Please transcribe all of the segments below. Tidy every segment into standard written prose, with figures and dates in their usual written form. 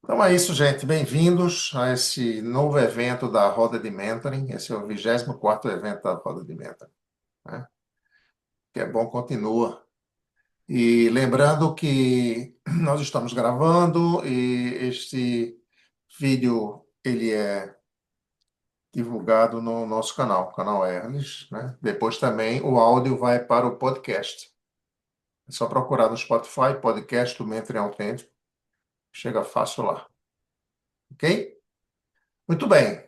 Então é isso, gente. Bem-vindos a esse novo evento da Roda de Mentoring. Esse é o 24º evento da Roda de Mentoring, né? Que é bom, continua. E lembrando que nós estamos gravando e este vídeo ele é divulgado no nosso canal, canal Erles, né? Depois também o áudio vai para o podcast. É só procurar no Spotify, podcast do Mentoring Autêntico. Chega fácil lá, ok? Muito bem.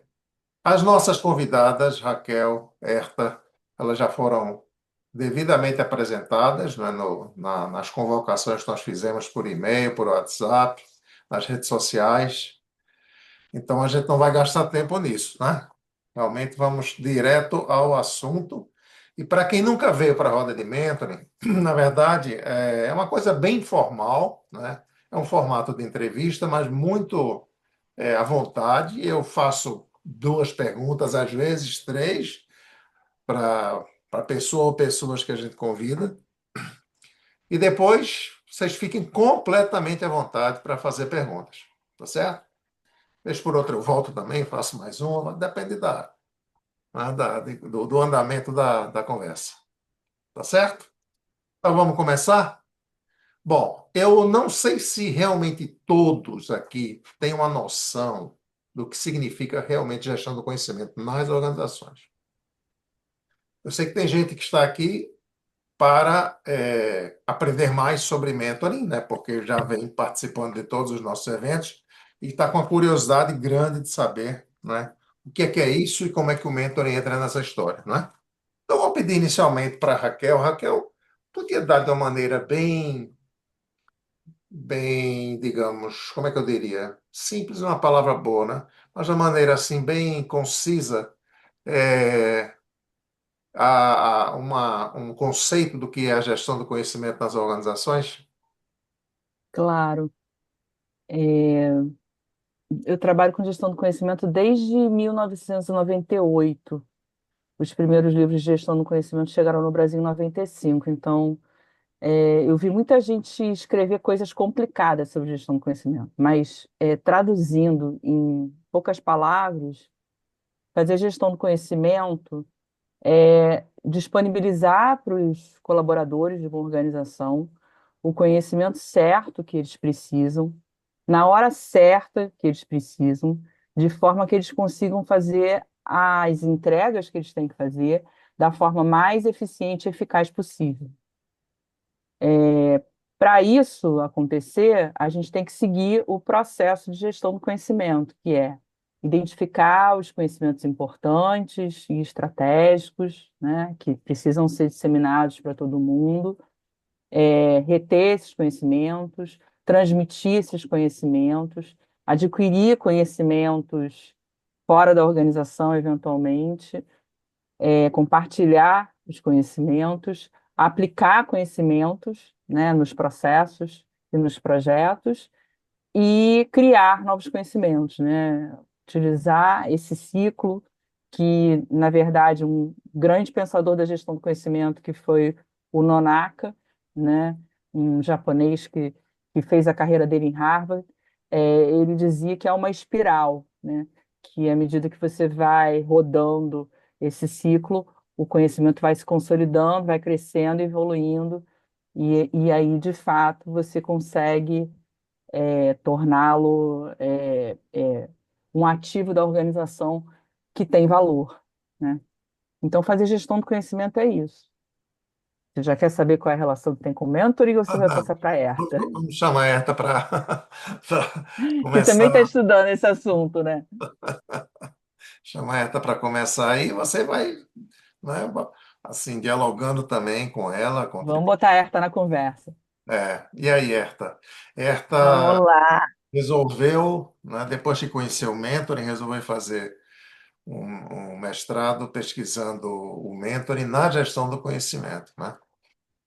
As nossas convidadas, Raquel, Herta, elas já foram devidamente apresentadas, né, nas convocações que nós fizemos por e-mail, por WhatsApp, nas redes sociais. Então, a gente não vai gastar tempo nisso, né? Realmente vamos direto ao assunto. E para quem nunca veio para a roda de mentoring, na verdade, é uma coisa bem informal, né? É um formato de entrevista, mas muito à vontade. Eu faço duas perguntas, às vezes três, para pessoa ou pessoas que a gente convida. E depois vocês fiquem completamente à vontade para fazer perguntas. Tá certo? Vez por outra eu volto também, faço mais uma, depende do andamento da conversa. Tá certo? Então vamos começar? Bom, eu não sei se realmente todos aqui têm uma noção do que significa realmente gestão do conhecimento nas organizações. Eu sei que tem gente que está aqui para aprender mais sobre mentoring, né? Porque já vem participando de todos os nossos eventos e está com a curiosidade grande de saber, né? O que é isso e como é que o mentoring entra nessa história, né? Então, eu vou pedir inicialmente para a Raquel. Raquel, podia dar de uma maneira bem, digamos, como é que eu diria? Simples, é uma palavra boa, né? Mas de uma maneira assim, bem concisa, é, um conceito do que é a gestão do conhecimento nas organizações? Claro. É, eu trabalho com gestão do conhecimento desde 1998. Os primeiros livros de gestão do conhecimento chegaram no Brasil em 95. Então, eu vi muita gente escrever coisas complicadas sobre gestão do conhecimento, mas traduzindo em poucas palavras, fazer gestão do conhecimento é disponibilizar para os colaboradores de uma organização o conhecimento certo que eles precisam, na hora certa que eles precisam, de forma que eles consigam fazer as entregas que eles têm que fazer da forma mais eficiente e eficaz possível. Para isso acontecer, a gente tem que seguir o processo de gestão do conhecimento, que é identificar os conhecimentos importantes e estratégicos, né, que precisam ser disseminados para todo mundo, reter esses conhecimentos, transmitir esses conhecimentos, adquirir conhecimentos fora da organização, eventualmente, compartilhar os conhecimentos, aplicar conhecimentos, né, nos processos e nos projetos e criar novos conhecimentos, né? Utilizar esse ciclo que, na verdade, um grande pensador da gestão do conhecimento, que foi o Nonaka, né? Um japonês que fez a carreira dele em Harvard, ele dizia que é uma espiral, né? Que à medida que você vai rodando esse ciclo, o conhecimento vai se consolidando, vai crescendo, evoluindo, e aí, de fato, você consegue torná-lo um ativo da organização que tem valor, né? Então, fazer gestão do conhecimento é isso. Você já quer saber qual é a relação que tem com o mentoring ou você vai passar para a Herta, Vamos chamar a Herta para que também está começar. estudando esse assunto, né? Chamar a Herta para começar aí, você vai, né, assim, dialogando também com ela, Vamos contribuindo. botar a Herta na conversa. E aí, Herta? Herta Vamos lá. resolveu, né, depois que conheceu o mentoring, resolveu fazer um mestrado pesquisando o mentoring na gestão do conhecimento, né?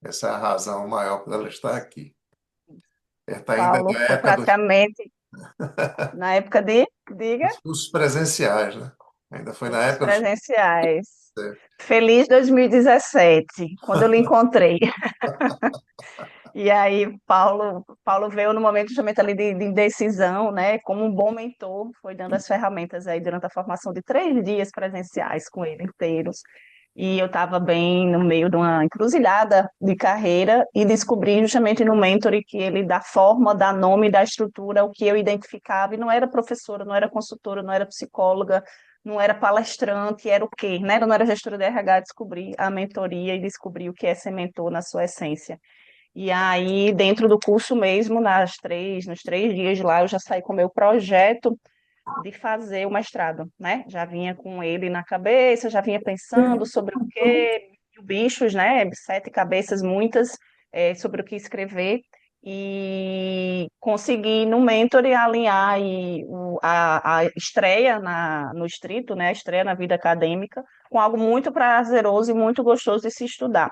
Essa é a razão maior por ela estar aqui. Herta ainda é Paulo, da foi época praticamente na época de, diga, dos cursos presenciais, né? Ainda foi na cursos época dos. presenciais. Feliz 2017, quando eu lhe encontrei. E aí, Paulo veio no momento justamente ali de indecisão, né? Como um bom mentor, foi dando as ferramentas aí durante a formação de 3 dias presenciais com ele inteiros. E eu estava bem no meio de uma encruzilhada de carreira e descobri justamente no mentor que ele dá forma, dá nome, dá estrutura, o que eu identificava. E não era professora, não era consultora, não era psicóloga, não era palestrante, era o quê? Né? Não era gestora de RH, descobri a mentoria e descobri o que é ser mentor na sua essência. E aí, dentro do curso mesmo, nos 3 dias lá, eu já saí com o meu projeto de fazer o mestrado, né? Já vinha com ele na cabeça, já vinha pensando sobre o quê, bichos, né? 7 cabeças, muitas, sobre o que escrever. E consegui no Mentor alinhar aí a estreia no Estrito, né? A estreia na vida acadêmica, com algo muito prazeroso e muito gostoso de se estudar.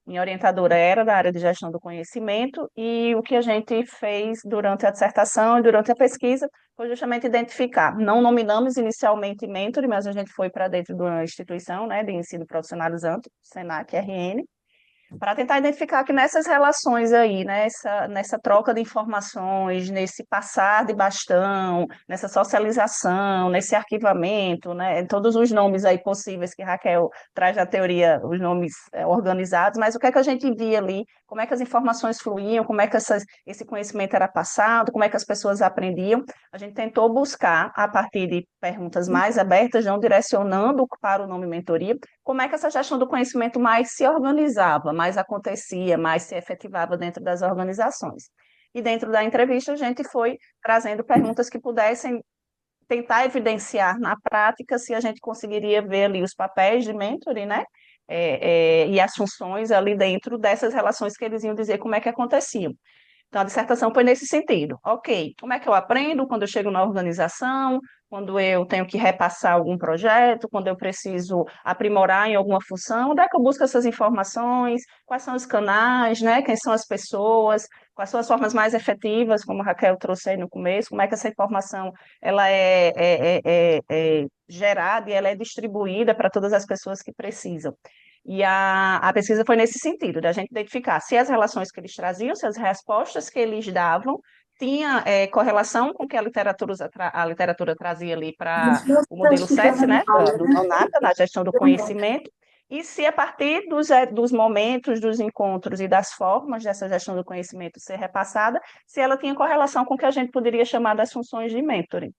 Minha orientadora era da área de gestão do conhecimento e o que a gente fez durante a dissertação e durante a pesquisa foi justamente identificar. Não nominamos inicialmente mentor, mas a gente foi para dentro de uma instituição, né, de ensino profissionalizante, Senac RN, para tentar identificar que nessas relações aí, nessa troca de informações, nesse passar de bastão, nessa socialização, nesse arquivamento, né, todos os nomes aí possíveis que Raquel traz na teoria, os nomes organizados, mas o que é que a gente via ali, como é que as informações fluíam, como é que esse conhecimento era passado, como é que as pessoas aprendiam. A gente tentou buscar, a partir de perguntas mais abertas, não direcionando para o nome mentoria, como é que essa gestão do conhecimento mais se organizava, mais acontecia, mais se efetivava dentro das organizações. E dentro da entrevista, a gente foi trazendo perguntas que pudessem tentar evidenciar na prática se a gente conseguiria ver ali os papéis de mentoring, né? E as funções ali dentro dessas relações que eles iam dizer como é que aconteciam. Então, a dissertação foi nesse sentido. Ok, como é que eu aprendo quando eu chego na organização, quando eu tenho que repassar algum projeto, quando eu preciso aprimorar em alguma função, onde é que eu busco essas informações, quais são os canais, né? Quem são as pessoas, quais são as formas mais efetivas, como a Raquel trouxe aí no começo, como é que essa informação ela é gerada e ela é distribuída para todas as pessoas que precisam. E a pesquisa foi nesse sentido, da gente identificar se as relações que eles traziam, se as respostas que eles davam, tinha correlação com o que a literatura trazia ali para o modelo SESC, né, do NONACA, na gestão do conhecimento, e se a partir dos momentos, dos encontros e das formas dessa gestão do conhecimento ser repassada, se ela tinha correlação com o que a gente poderia chamar das funções de mentoring.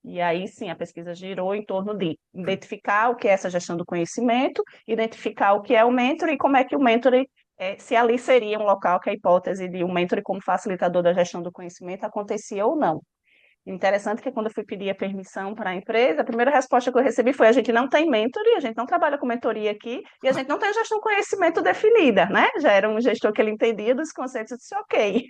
E aí sim, a pesquisa girou em torno de identificar o que é essa gestão do conhecimento, identificar o que é o mentor e como é que o mentor, se ali seria um local que a hipótese de um mentor como facilitador da gestão do conhecimento acontecia ou não. Interessante que quando eu fui pedir a permissão para a empresa, a primeira resposta que eu recebi foi: a gente não tem mentoria, a gente não trabalha com mentoria aqui e a gente não tem gestão do conhecimento definida, né? Já era um gestor que ele entendia dos conceitos, eu disse: ok,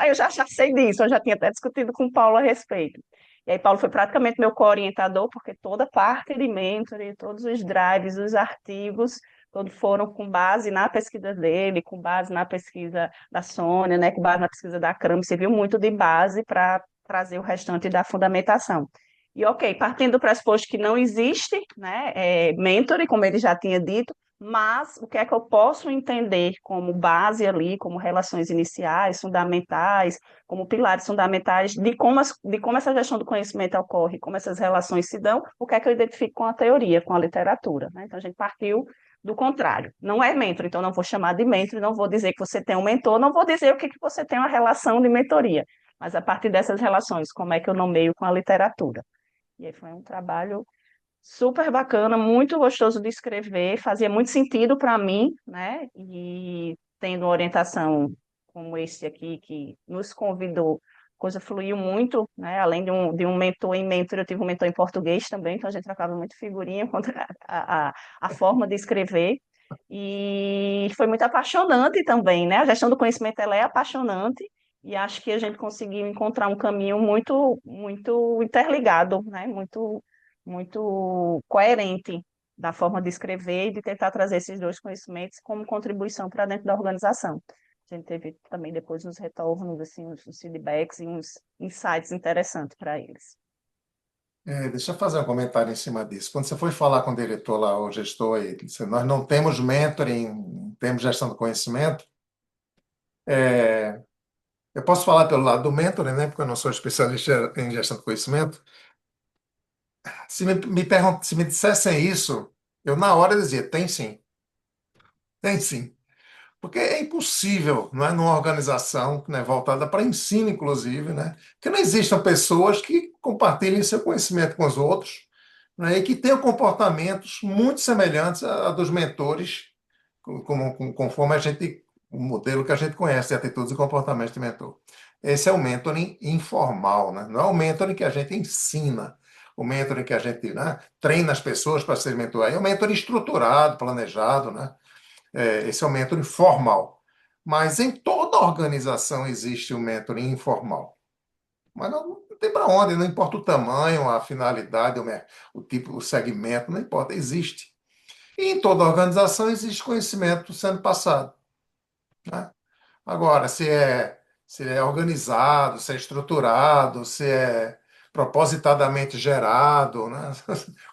eu já sei disso, eu já tinha até discutido com o Paulo a respeito. E aí, Paulo foi praticamente meu co-orientador, porque toda parte de mentoring, todos os drives, os artigos, todos foram com base na pesquisa dele, com base na pesquisa da Sônia, né, com base na pesquisa da CRAM, serviu muito de base para trazer o restante da fundamentação. E ok, partindo do pressuposto que não existe, né, mentoring, como ele já tinha dito, mas o que é que eu posso entender como base ali, como relações iniciais, fundamentais, como pilares fundamentais de como essa gestão do conhecimento ocorre, como essas relações se dão, o que é que eu identifico com a teoria, com a literatura, né? Então a gente partiu do contrário. Não é mentor, então não vou chamar de mentor, não vou dizer que você tem um mentor, não vou dizer o que você tem uma relação de mentoria, mas a partir dessas relações, como é que eu nomeio com a literatura. E aí foi um trabalho super bacana, muito gostoso de escrever, fazia muito sentido para mim, né? E tendo uma orientação como esse aqui, que nos convidou, a coisa fluiu muito, né? Além de um mentor em mentor, eu tive um mentor em português também, então a gente trocava muito figurinha quanto a forma de escrever. E foi muito apaixonante também, né? A gestão do conhecimento ela é apaixonante e acho que a gente conseguiu encontrar um caminho muito, muito interligado, né? Muito coerente da forma de escrever e de tentar trazer esses dois conhecimentos como contribuição para dentro da organização. A gente teve também depois uns retornos, assim, uns feedbacks e uns insights interessantes para eles. Deixa eu fazer um comentário em cima disso. Quando você foi falar com o diretor lá, o gestor, aí, ele disse, nós não temos mentoring, temos gestão do conhecimento. Eu posso falar pelo lado do mentoring, né? Porque eu não sou especialista em gestão de conhecimento. Se me dissessem isso, eu na hora dizia, tem sim, tem sim. Porque é impossível, não é, numa organização, né, voltada para ensino, inclusive, né, que não existam pessoas que compartilhem seu conhecimento com os outros, né, e que tenham comportamentos muito semelhantes a dos mentores, conforme o modelo que a gente conhece de atitudes e comportamentos de mentor. Esse é o mentoring informal, né? Não é o mentoring que a gente ensina, o mentoring que a gente, né, treina as pessoas para ser mentor. É o mentoring estruturado, planejado, né? Esse é o mentoring formal. Mas em toda organização existe o mentoring informal. Mas não tem para onde, não importa o tamanho, a finalidade, o tipo, o segmento, não importa, existe. E em toda organização existe conhecimento sendo passado, né? Agora, se é organizado, se é estruturado, se é propositadamente gerado, né?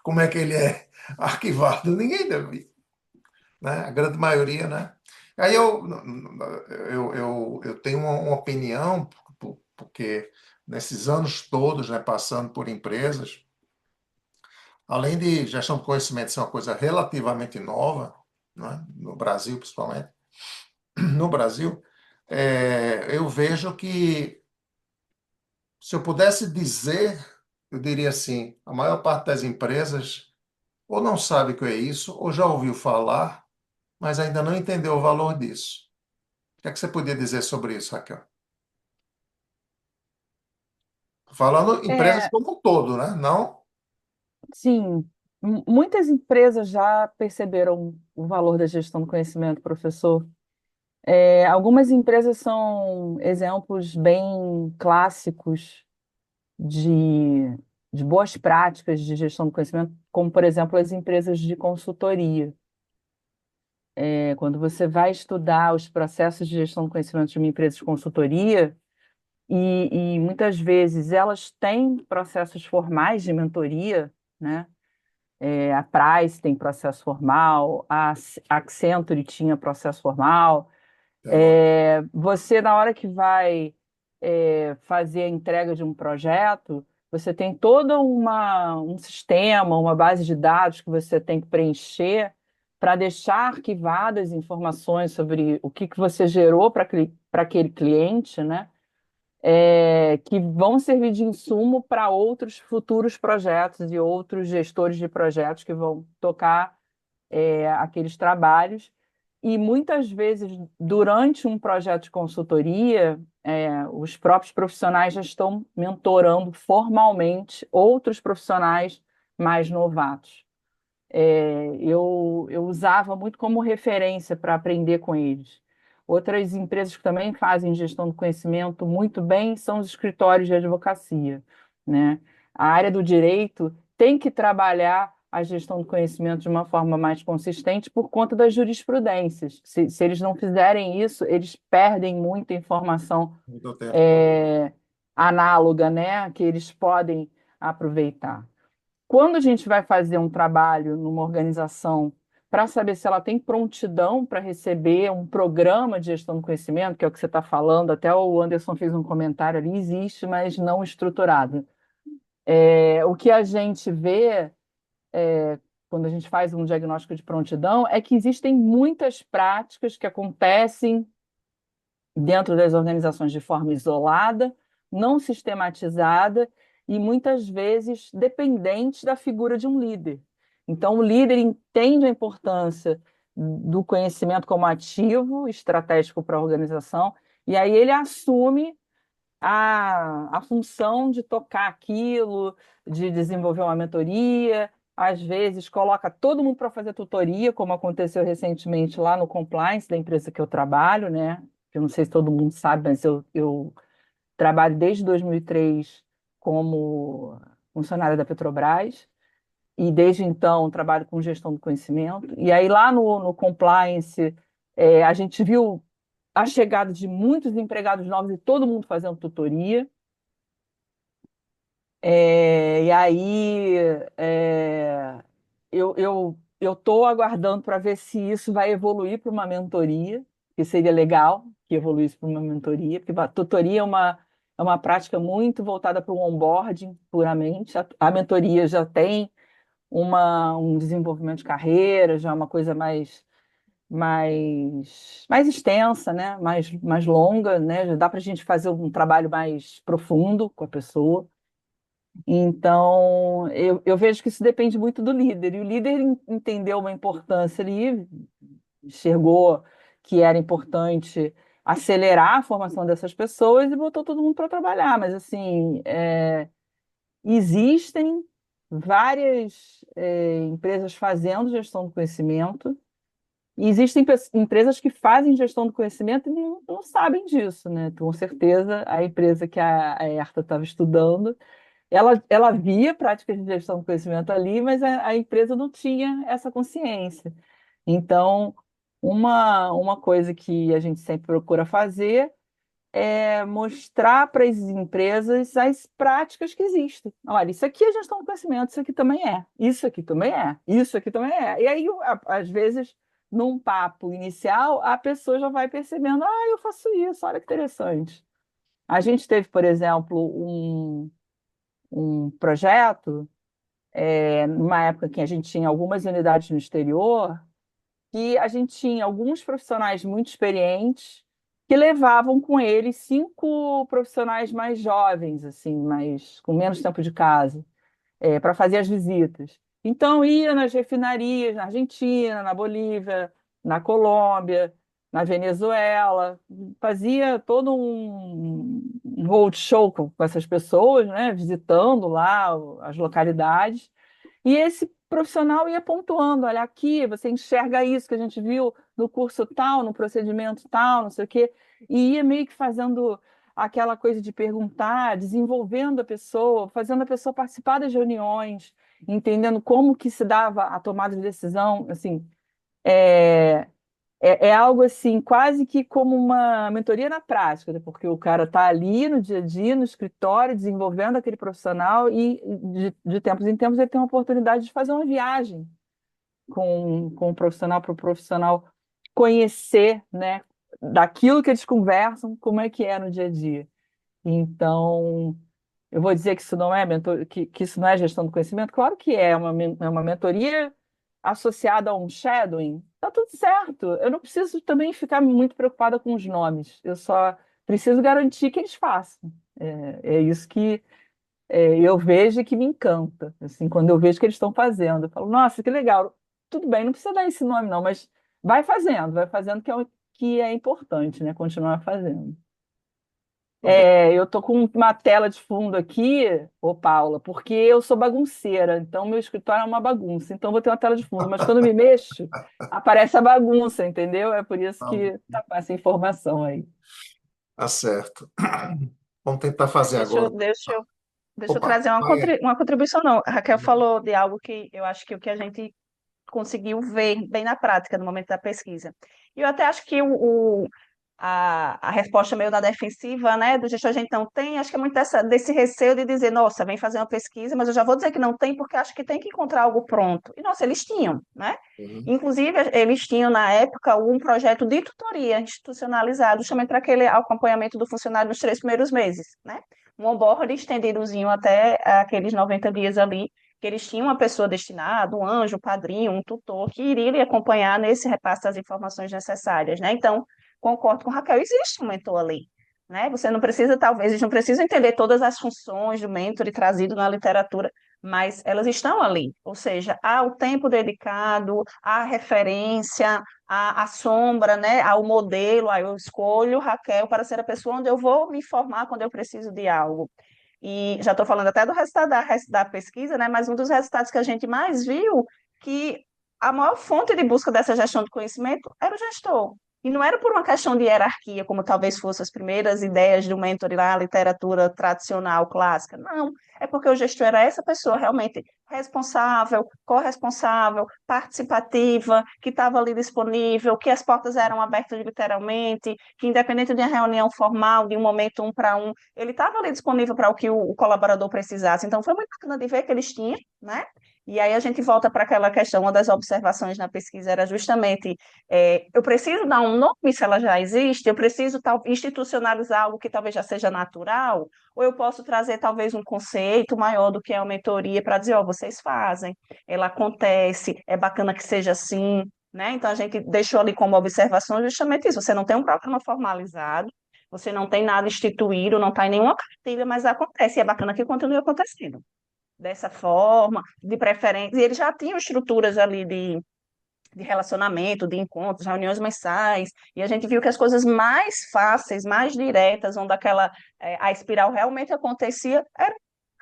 Como é que ele é arquivado, ninguém deve, né? A grande maioria, né? Aí eu tenho uma opinião, porque nesses anos todos, né, passando por empresas, além de gestão de conhecimento ser uma coisa relativamente nova, né, no Brasil principalmente, no Brasil, eu vejo que, se eu pudesse dizer, eu diria assim, a maior parte das empresas ou não sabe o que é isso, ou já ouviu falar, mas ainda não entendeu o valor disso. O que é que você podia dizer sobre isso, Raquel? Falando empresas É, como um todo, né? Não. sim, muitas empresas já perceberam o valor da gestão do conhecimento, professor. Algumas empresas são exemplos bem clássicos de, de boas práticas de gestão do conhecimento, como, por exemplo, as empresas de consultoria. Quando você vai estudar os processos de gestão do conhecimento de uma empresa de consultoria, e muitas vezes elas têm processos formais de mentoria, né? A Price tem processo formal, a Accenture tinha processo formal. Deloitte. Você, na hora que vai fazer a entrega de um projeto, você tem todo um sistema, uma base de dados que você tem que preencher para deixar arquivadas informações sobre o que você gerou para aquele cliente, né? Que vão servir de insumo para outros futuros projetos e outros gestores de projetos que vão tocar aqueles trabalhos. E muitas vezes, durante um projeto de consultoria, os próprios profissionais já estão mentorando formalmente outros profissionais mais novatos. Eu usava muito como referência para aprender com eles. Outras empresas que também fazem gestão do conhecimento muito bem são os escritórios de advocacia, né? A área do direito tem que trabalhar a gestão do conhecimento de uma forma mais consistente por conta das jurisprudências. Se eles não fizerem isso, eles perdem muita informação Muito tempo. é, análoga, né? Que eles podem aproveitar. Quando a gente vai fazer um trabalho numa organização para saber se ela tem prontidão para receber um programa de gestão do conhecimento, que é o que você está falando, até o Anderson fez um comentário ali, existe, mas não estruturado. O que a gente vê quando a gente faz um diagnóstico de prontidão é que existem muitas práticas que acontecem dentro das organizações de forma isolada, não sistematizada e muitas vezes dependentes da figura de um líder. Então, o líder entende a importância do conhecimento como ativo estratégico para a organização, e aí ele assume a função de tocar aquilo, de desenvolver uma mentoria, às vezes coloca todo mundo para fazer tutoria, como aconteceu recentemente lá no compliance da empresa que eu trabalho, né? Eu não sei se todo mundo sabe, mas eu trabalho desde 2003 como funcionária da Petrobras e desde então trabalho com gestão do conhecimento. E aí lá no compliance a gente viu a chegada de muitos empregados novos e todo mundo fazendo tutoria. E aí eu estou aguardando para ver se isso vai evoluir para uma mentoria, que seria legal que evoluísse para uma mentoria, porque a tutoria é uma prática muito voltada para o onboarding, puramente. A mentoria já tem um desenvolvimento de carreira, já é uma coisa mais extensa, né? Mais longa, né? Já dá para a gente fazer um trabalho mais profundo com a pessoa. Então, eu vejo que isso depende muito do líder, e o líder entendeu uma importância ali, enxergou que era importante acelerar a formação dessas pessoas e botou todo mundo para trabalhar. Mas, assim, existem várias empresas fazendo gestão do conhecimento, e existem empresas que fazem gestão do conhecimento e não sabem disso, né? Com certeza, a empresa que a Herta estava estudando, ela via práticas de gestão do conhecimento ali, mas a empresa não tinha essa consciência. Então, uma coisa que a gente sempre procura fazer é mostrar para as empresas as práticas que existem. Olha, isso aqui é gestão do conhecimento, isso aqui também é, isso aqui também é, isso aqui também é. E aí, às vezes, num papo inicial, a pessoa já vai percebendo, eu faço isso, olha que interessante. A gente teve, por exemplo, um projeto, numa época que a gente tinha algumas unidades no exterior, que a gente tinha alguns profissionais muito experientes que levavam com eles 5 profissionais mais jovens, assim, com menos tempo de casa, para fazer as visitas. Então, ia nas refinarias, na Argentina, na Bolívia, na Colômbia, na Venezuela, fazia todo um roadshow com essas pessoas, né, visitando lá as localidades. E esse profissional ia pontuando, olha, aqui você enxerga isso que a gente viu no curso tal, no procedimento tal, não sei o quê, e ia meio que fazendo aquela coisa de perguntar, desenvolvendo a pessoa, fazendo a pessoa participar das reuniões, entendendo como que se dava a tomada de decisão, assim, é, é algo assim, quase que como uma mentoria na prática, né? Porque o cara está ali no dia a dia, no escritório, desenvolvendo aquele profissional, e de tempos em tempos ele tem uma oportunidade de fazer uma viagem com o profissional, para o profissional conhecer, né, daquilo que eles conversam, como é que é no dia a dia. Então, eu vou dizer que isso não é que isso não é gestão do conhecimento? Claro que é uma mentoria associada a um shadowing. Tá tudo certo. Eu não preciso também ficar muito preocupada com os nomes. Eu só preciso garantir que eles façam. É isso que eu vejo e que me encanta. Assim, quando eu vejo que eles estão fazendo, eu falo, nossa, que legal. Tudo bem, não precisa dar esse nome, não, mas vai fazendo que é importante, né? Continuar fazendo. Tudo bem. Eu tô com uma tela de fundo aqui, ô Paula, porque eu sou bagunceira, então meu escritório é uma bagunça, então vou ter uma tela de fundo, mas quando eu me mexo, aparece a bagunça, entendeu? É por isso que tá com essa informação aí. Tá certo. Vamos tentar fazer Deixa eu, agora. deixa eu, deixa eu Opa, trazer uma, vai. uma contribuição, não. A Raquel falou de algo que eu acho que o que a gente conseguiu ver bem na prática no momento da pesquisa. E eu até acho que a resposta meio da defensiva, né, do gestor a gente não tem, acho que é muito desse receio de dizer, nossa, vem fazer uma pesquisa, mas eu já vou dizer que não tem porque acho que tem que encontrar algo pronto. E, nossa, eles tinham, né? Uhum. Inclusive, eles tinham, na época, um projeto de tutoria institucionalizado, justamente para aquele acompanhamento do funcionário nos 3 primeiros meses, né? Um onboard estendidozinho até aqueles 90 dias ali, que eles tinham uma pessoa destinada, um anjo, um padrinho, um tutor, que iria lhe acompanhar nesse repasse das informações necessárias, né? Então, concordo com a Raquel, existe um mentor ali, né? Você não precisa, talvez, eles não precisam entender todas as funções do mentor trazido na literatura, mas elas estão ali, ou seja, há o tempo dedicado, há a referência, há a sombra, né? Há o modelo, aí eu escolho Raquel para ser a pessoa onde eu vou me formar quando eu preciso de algo. E já estou falando até do resultado da pesquisa, né? Mas um dos resultados que a gente mais viu que a maior fonte de busca dessa gestão de conhecimento era o gestor. E não era por uma questão de hierarquia, como talvez fossem as primeiras ideias do mentor lá, a literatura tradicional, clássica. Não, é porque o gestor era essa pessoa realmente responsável, corresponsável, participativa, que estava ali disponível, que as portas eram abertas literalmente, que independente de uma reunião formal, de um momento um para um, ele estava ali disponível para o que o colaborador precisasse. Então, foi muito bacana de ver que eles tinham, né? E aí a gente volta para aquela questão, uma das observações na pesquisa era justamente, eu preciso dar um nome se ela já existe, eu preciso institucionalizar algo que talvez já seja natural, ou eu posso trazer talvez um conceito maior do que é a mentoria para dizer, ó, vocês fazem, ela acontece, é bacana que seja assim, né? Então a gente deixou ali como observação justamente isso, você não tem um programa formalizado, você não tem nada instituído, não está em nenhuma cartilha, mas acontece, e é bacana que continue acontecendo dessa forma, de preferência, e eles já tinham estruturas ali de relacionamento, de encontros, reuniões mensais, e a gente viu que as coisas mais fáceis, mais diretas, onde a espiral realmente acontecia, era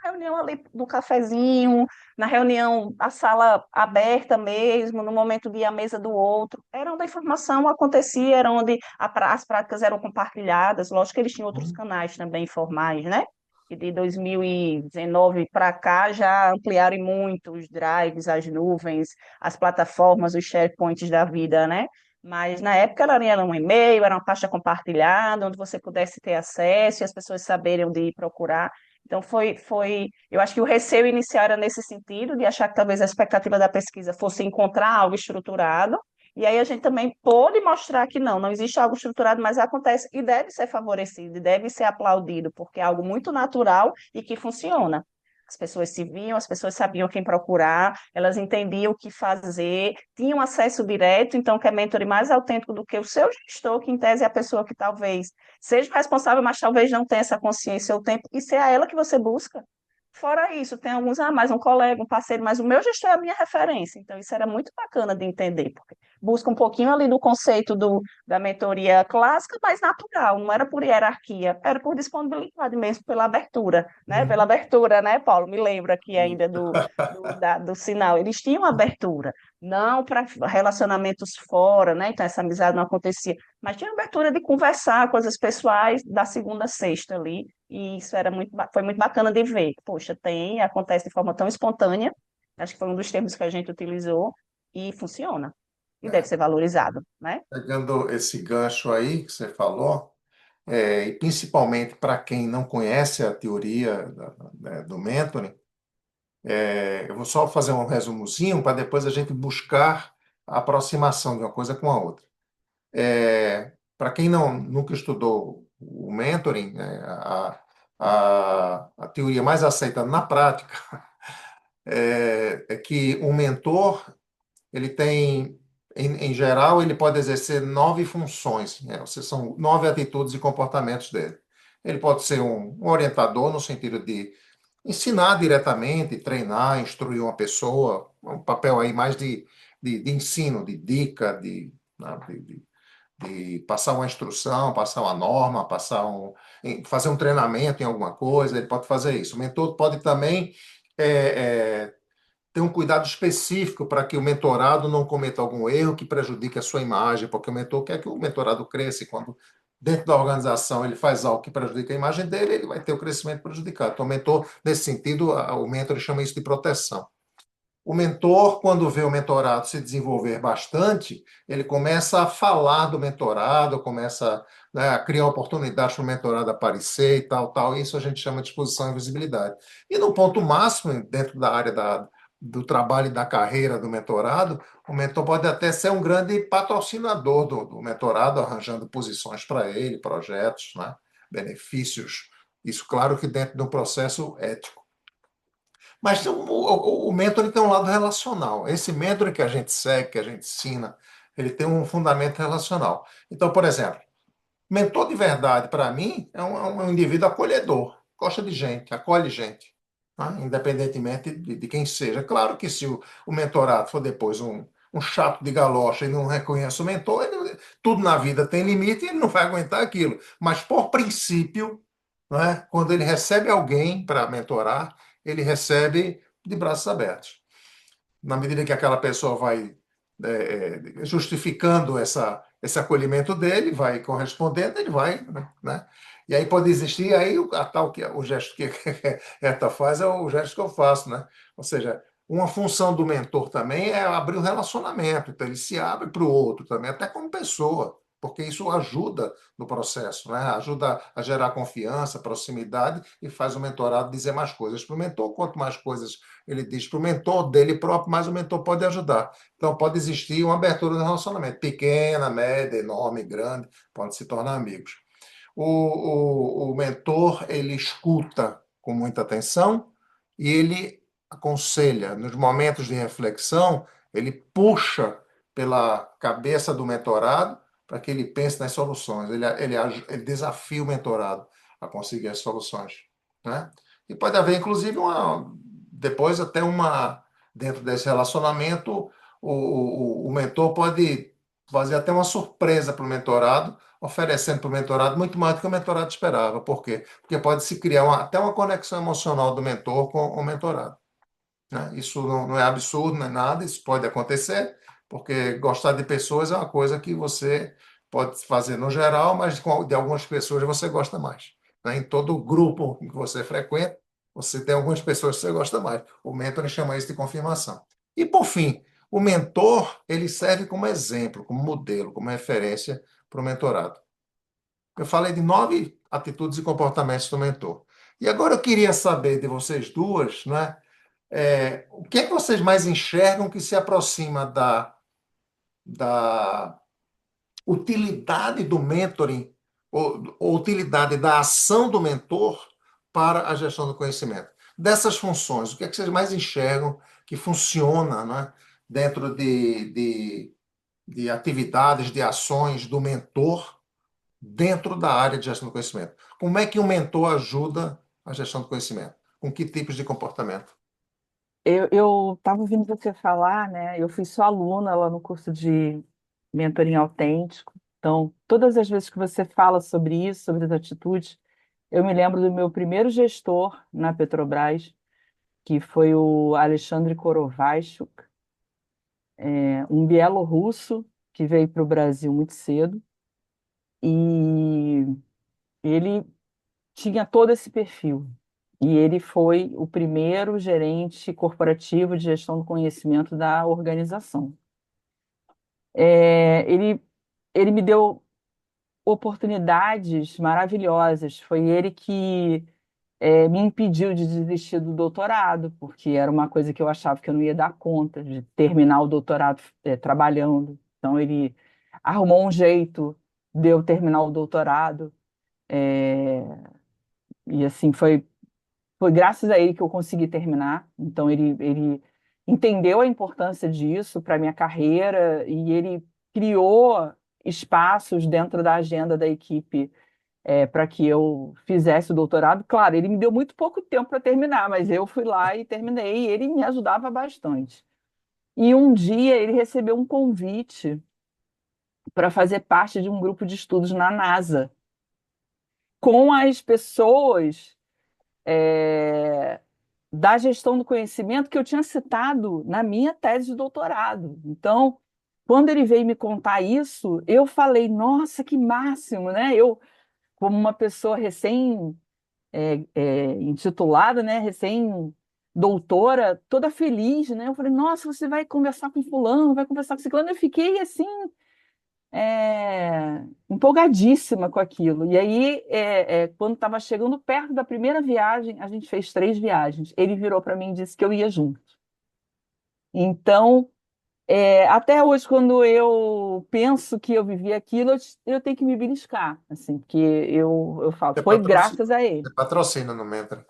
a reunião ali do cafezinho, na reunião, a sala aberta mesmo, no momento de ir à mesa do outro, era onde a informação acontecia, era onde as práticas eram compartilhadas, lógico que eles tinham outros Hum. canais também formais, né? E de 2019 para cá já ampliaram muito os drives, as nuvens, as plataformas, os SharePoints da vida, né? Mas na época era um e-mail, era uma pasta compartilhada, onde você pudesse ter acesso e as pessoas saberem onde ir procurar. Então eu acho que o receio inicial era nesse sentido, de achar que talvez a expectativa da pesquisa fosse encontrar algo estruturado, e aí a gente também pôde mostrar que não existe algo estruturado, mas acontece e deve ser favorecido, e deve ser aplaudido, porque é algo muito natural e que funciona. As pessoas se viam, as pessoas sabiam quem procurar, elas entendiam o que fazer, tinham acesso direto, então que é mentor mais autêntico do que o seu gestor, que em tese é a pessoa que talvez seja responsável, mas talvez não tenha essa consciência ou tempo, e se é a ela que você busca. Fora isso, tem alguns, mais um colega, um parceiro, mas o meu gestor é a minha referência. Então, isso era muito bacana de entender, porque busca um pouquinho ali do conceito da mentoria clássica, mas natural, não era por hierarquia, era por disponibilidade mesmo, pela abertura, né? Pela Uhum. abertura, né, Paulo? Me lembra aqui E- ainda do sinal. Eles tinham abertura, não para relacionamentos fora, né? Então, essa amizade não acontecia, mas tinha abertura de conversar coisas pessoais da segunda a sexta ali, e isso foi muito bacana de ver. Poxa, acontece de forma tão espontânea, acho que foi um dos termos que a gente utilizou, e funciona, e deve é, ser valorizado, né? Pegando esse gancho aí que você falou, e principalmente para quem não conhece a teoria do mentoring, eu vou só fazer um resumozinho para depois a gente buscar a aproximação de uma coisa com a outra. Para quem nunca estudou o mentoring, né, a teoria mais aceita na prática é que um mentor, ele tem, em geral, ele pode exercer 9 funções, né? Ou seja, são 9 atitudes e comportamentos dele. Ele pode ser um orientador no sentido de ensinar diretamente, treinar, instruir uma pessoa, um papel aí mais de ensino, de dica, né, de passar uma instrução, passar uma norma, fazer um treinamento em alguma coisa, ele pode fazer isso. O mentor pode também ter um cuidado específico para que o mentorado não cometa algum erro que prejudique a sua imagem, porque o mentor quer que o mentorado cresça, e quando dentro da organização ele faz algo que prejudica a imagem dele, ele vai ter o crescimento prejudicado. Então, o mentor, nesse sentido, o mentor chama isso de proteção. O mentor, quando vê o mentorado se desenvolver bastante, ele começa a falar do mentorado, começa, né, a criar oportunidades para o mentorado aparecer e tal, tal. Isso a gente chama de exposição e visibilidade. E no ponto máximo, dentro da área do trabalho e da carreira do mentorado, o mentor pode até ser um grande patrocinador do mentorado, arranjando posições para ele, projetos, né, benefícios. Isso, claro que dentro de um processo ético. Mas o mentor ele tem um lado relacional. Esse mentor que a gente segue, que a gente ensina, ele tem um fundamento relacional. Então, por exemplo, mentor de verdade, para mim, é um indivíduo acolhedor, gosta de gente, acolhe gente, tá? Independentemente de quem seja. Claro que se o mentorado for depois um chato de galocha e não reconhece o mentor, tudo na vida tem limite e ele não vai aguentar aquilo. Mas, por princípio, né, quando ele recebe alguém para mentorar, ele recebe de braços abertos. Na medida que aquela pessoa vai justificando esse acolhimento dele, vai correspondendo, ele vai, né? E aí pode existir aí o gesto que Eta faz é o gesto que eu faço, né? Ou seja, uma função do mentor também é abrir o relacionamento, então ele se abre para o outro também, até como pessoa, porque isso ajuda no processo, né? Ajuda a gerar confiança, proximidade e faz o mentorado dizer mais coisas para o mentor. Quanto mais coisas ele diz para o mentor dele próprio, mais o mentor pode ajudar. Então, pode existir uma abertura no relacionamento, pequena, média, enorme, grande, pode se tornar amigos. O mentor, ele escuta com muita atenção e ele aconselha. Nos momentos de reflexão, ele puxa pela cabeça do mentorado para que ele pense nas soluções. Ele desafia o mentorado a conseguir as soluções, né? E pode haver, inclusive, depois até dentro desse relacionamento, o mentor pode fazer até uma surpresa para o mentorado, oferecendo para o mentorado muito mais do que o mentorado esperava. Por quê? Porque pode se criar até uma conexão emocional do mentor com o mentorado, né? Isso não é absurdo, não é nada, isso pode acontecer, porque gostar de pessoas é uma coisa que você pode fazer no geral, mas de algumas pessoas você gosta mais, né? Em todo grupo que você frequenta, você tem algumas pessoas que você gosta mais. O mentor chama isso de confirmação. E, por fim, o mentor, ele serve como exemplo, como modelo, como referência para o mentorado. Eu falei de 9 atitudes e comportamentos do mentor. E agora eu queria saber de vocês duas, né? O que é que vocês mais enxergam que se aproxima da utilidade do mentoring, ou utilidade da ação do mentor para a gestão do conhecimento? Dessas funções, o que é que vocês mais enxergam que funciona, né, dentro de atividades, de ações do mentor dentro da área de gestão do conhecimento? Como é que um mentor ajuda a gestão do conhecimento? Com que tipos de comportamento? Eu estava ouvindo você falar, né? Eu fui sua aluna lá no curso de mentoring autêntico. Então, todas as vezes que você fala sobre isso, sobre as atitudes, eu me lembro do meu primeiro gestor na Petrobras, que foi o Alexandre Korovachuk, um bielorrusso que veio para o Brasil muito cedo. E ele tinha todo esse perfil. E ele foi o primeiro gerente corporativo de gestão do conhecimento da organização. Ele, ele me deu oportunidades maravilhosas. Foi ele que me impediu de desistir do doutorado, porque era uma coisa que eu achava que eu não ia dar conta de terminar o doutorado trabalhando. Então, ele arrumou um jeito de eu terminar o doutorado. é, e assim, foi graças a ele que eu consegui terminar. Então, ele entendeu a importância disso para a minha carreira e ele criou espaços dentro da agenda da equipe para que eu fizesse o doutorado. Claro, ele me deu muito pouco tempo para terminar, mas eu fui lá e terminei e ele me ajudava bastante. E um dia ele recebeu um convite para fazer parte de um grupo de estudos na NASA, com as pessoas é, da gestão do conhecimento que eu tinha citado na minha tese de doutorado. Então, quando ele veio me contar isso, eu falei, nossa, que máximo, né? Eu, como uma pessoa intitulada, né, recém-doutora, toda feliz, né? Eu falei, nossa, você vai conversar com fulano, vai conversar com ciclano. Eu fiquei assim, empolgadíssima com aquilo. E aí, quando estava chegando perto da primeira viagem, a gente fez 3 viagens. Ele virou para mim e disse que eu ia junto. Então, até hoje, quando eu penso que eu vivi aquilo, eu tenho que me beliscar, assim, porque eu falo, Você foi patrocina, graças a ele. você patrocina no Mentor.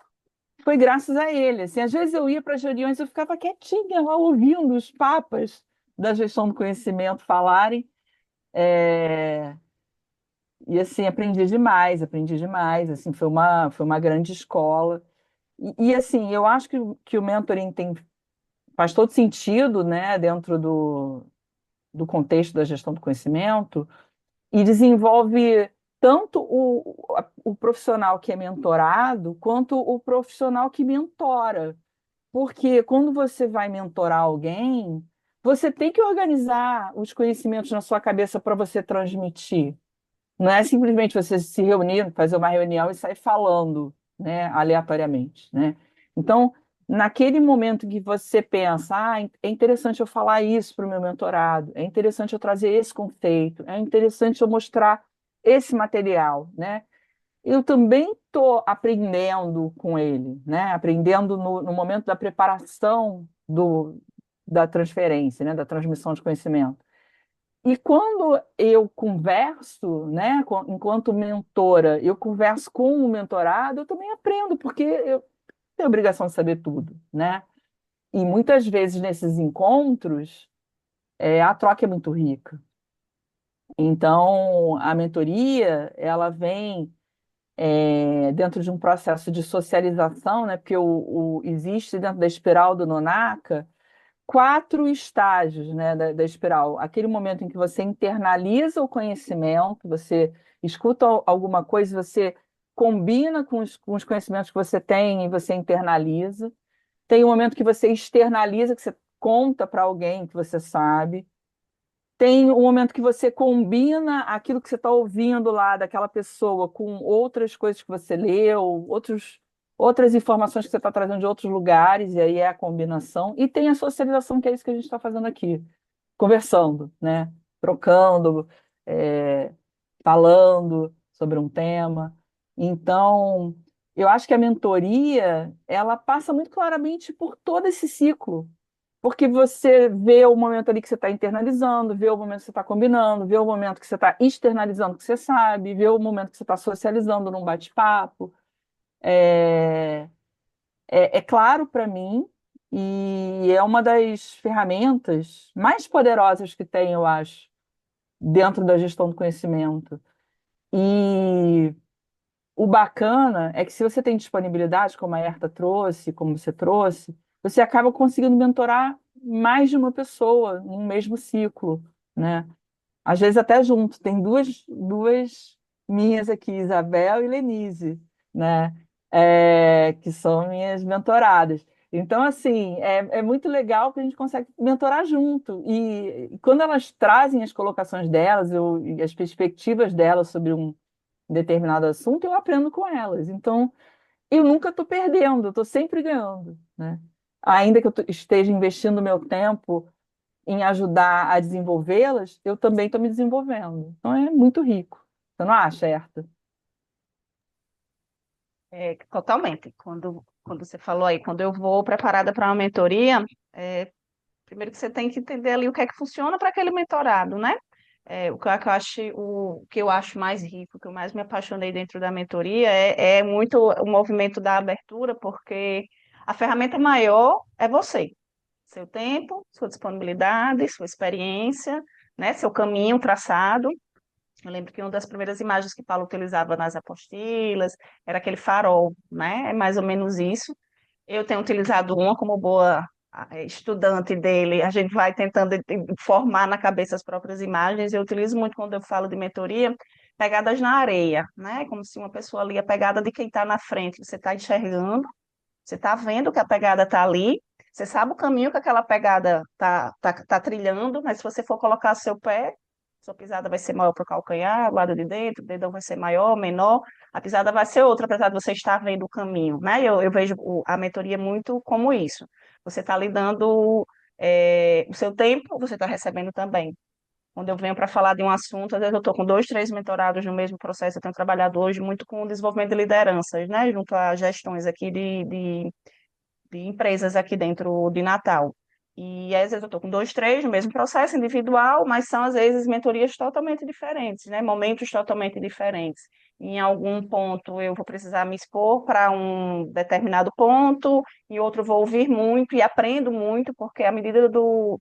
Foi graças a ele. Assim, às vezes eu ia para as reuniões, eu ficava quietinha lá ouvindo os papas da gestão do conhecimento falarem. É, E assim, aprendi demais, aprendi demais. Assim, foi uma grande escola. Assim, eu acho que o mentoring faz todo sentido, né, dentro do contexto da gestão do conhecimento, e desenvolve tanto o profissional que é mentorado, quanto o profissional que mentora. Porque quando você vai mentorar alguém, você tem que organizar os conhecimentos na sua cabeça para você transmitir. Não é simplesmente você se reunir, fazer uma reunião e sair falando, né, aleatoriamente, né? Então, naquele momento que você pensa, é interessante eu falar isso para o meu mentorado, é interessante eu trazer esse conceito, é interessante eu mostrar esse material, né? Eu também estou aprendendo com ele, né? Aprendendo no momento da preparação da transferência, né? Da transmissão de conhecimento. E quando eu converso, né? Enquanto mentora, eu converso com o mentorado, eu também aprendo, porque eu tenho a obrigação de saber tudo, né? E muitas vezes nesses encontros, a troca é muito rica. Então, a mentoria, ela vem dentro de um processo de socialização, né? Porque existe dentro da espiral do Nonaka 4 estágios, né, da espiral. Aquele momento em que você internaliza o conhecimento, você escuta alguma coisa, você combina com os conhecimentos que você tem e você internaliza. Tem um momento que você externaliza, que você conta para alguém que você sabe. Tem um momento que você combina aquilo que você está ouvindo lá daquela pessoa com outras coisas que você leu, outras informações que você está trazendo de outros lugares, e aí é a combinação. E tem a socialização, que é isso que a gente está fazendo aqui, conversando, né? Trocando, é, falando sobre um tema. Então, eu acho que a mentoria, ela passa muito claramente por todo esse ciclo, porque você vê o momento ali que você está internalizando, vê o momento que você está combinando, vê o momento que você está externalizando o que você sabe, vê o momento que você está socializando num bate-papo. É, é claro para mim, e é uma das ferramentas mais poderosas que tem, eu acho, dentro da gestão do conhecimento. E o bacana é que se você tem disponibilidade, como a Herta trouxe, como você trouxe, você acaba conseguindo mentorar mais de uma pessoa num mesmo ciclo, né? Às vezes até junto. Tem duas minhas aqui, Isabel e Lenise, né? Que são minhas mentoradas. Então, assim, é muito legal que a gente consegue mentorar junto. E quando elas trazem as colocações delas e as perspectivas delas sobre um determinado assunto, eu aprendo com elas. Então, eu nunca estou perdendo, eu estou sempre ganhando, né? Ainda que eu esteja investindo meu tempo em ajudar a desenvolvê-las, eu também estou me desenvolvendo. Então, é muito rico. Você não acha, Herta? Totalmente. Quando você falou aí, quando eu vou preparada para uma mentoria, primeiro que você tem que entender ali o que é que funciona para aquele mentorado, né? O que eu acho mais rico, o que eu mais me apaixonei dentro da mentoria é muito o movimento da abertura, porque a ferramenta maior é você, seu tempo, sua disponibilidade, sua experiência, né? Seu caminho traçado. Eu lembro que uma das primeiras imagens que Paulo utilizava nas apostilas era aquele farol, né? É mais ou menos isso. Eu tenho utilizado uma como boa estudante dele, a gente vai tentando formar na cabeça as próprias imagens. Eu utilizo muito quando eu falo de mentoria, pegadas na areia, né? Como se uma pessoa ali, a pegada de quem está na frente, você está enxergando, você está vendo que a pegada está ali, você sabe o caminho que aquela pegada tá trilhando, mas se você for colocar seu pé, sua pisada vai ser maior para o calcanhar, o lado de dentro, o dedão vai ser maior, menor, a pisada vai ser outra, apesar de você estar vendo o caminho, né? Eu vejo a mentoria muito como isso. Você está lhe dando o seu tempo, você está recebendo também. Quando eu venho para falar de um assunto, às vezes eu estou com 2, 3 mentorados no mesmo processo. Eu tenho trabalhado hoje muito com o desenvolvimento de lideranças, né? Junto a gestões aqui de empresas aqui dentro de Natal. E às vezes eu estou com 2, 3 no mesmo processo individual, mas são às vezes mentorias totalmente diferentes, né? Momentos totalmente diferentes. Em algum ponto eu vou precisar me expor para um determinado ponto, em outro vou ouvir muito e aprendo muito, porque à medida do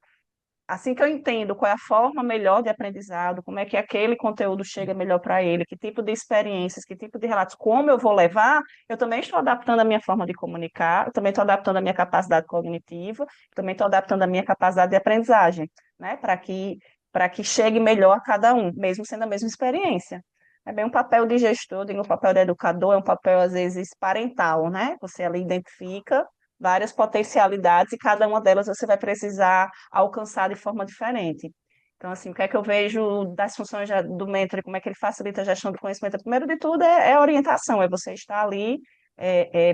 assim que eu entendo qual é a forma melhor de aprendizado, como é que aquele conteúdo chega melhor para ele, que tipo de experiências, que tipo de relatos, como eu vou levar, eu também estou adaptando a minha forma de comunicar, eu também estou adaptando a minha capacidade cognitiva, também estou adaptando a minha capacidade de aprendizagem, né, para que chegue melhor a cada um, mesmo sendo a mesma experiência. É bem um papel de gestor, digo, o papel de educador é um papel, às vezes, parental, né? Você ali identifica várias potencialidades e cada uma delas você vai precisar alcançar de forma diferente. Então, assim, o que é que eu vejo das funções do mentor, como é que ele facilita a gestão do conhecimento? Primeiro de tudo é a orientação, é você estar ali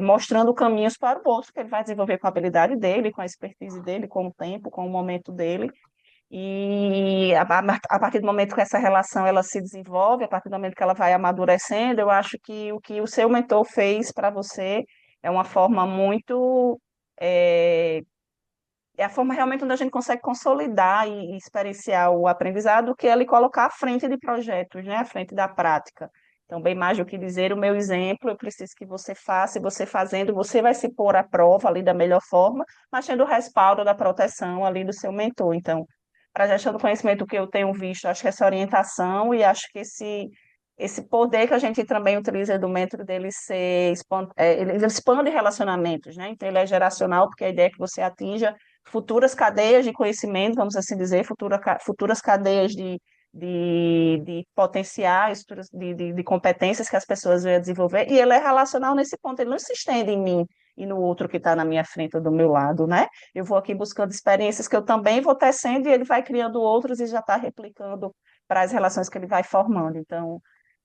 mostrando caminhos para o outro, que ele vai desenvolver com a habilidade dele, com a expertise dele, com o tempo, com o momento dele. E a partir do momento que essa relação ela se desenvolve, a partir do momento que ela vai amadurecendo, eu acho que o seu mentor fez para você é uma forma muito. É, é a forma realmente onde a gente consegue consolidar e experienciar o aprendizado, que é ele colocar à frente de projetos, né? À frente da prática. Então, bem mais do que dizer o meu exemplo, eu preciso que você faça, e você fazendo, você vai se pôr à prova ali da melhor forma, mas tendo o respaldo da proteção ali do seu mentor. Então, para a gestão do conhecimento, o que eu tenho visto, acho que essa orientação e acho que esse poder que a gente também utiliza do mentor dele ele expande relacionamentos, né? Então, ele é geracional, porque a ideia é que você atinja futuras cadeias de conhecimento, vamos assim dizer, futuras cadeias de potenciais, de competências que as pessoas vão desenvolver, e ele é relacional nesse ponto, ele não se estende em mim e no outro que está na minha frente ou do meu lado, né? Eu vou aqui buscando experiências que eu também vou tecendo e ele vai criando outros e já está replicando para as relações que ele vai formando. Então,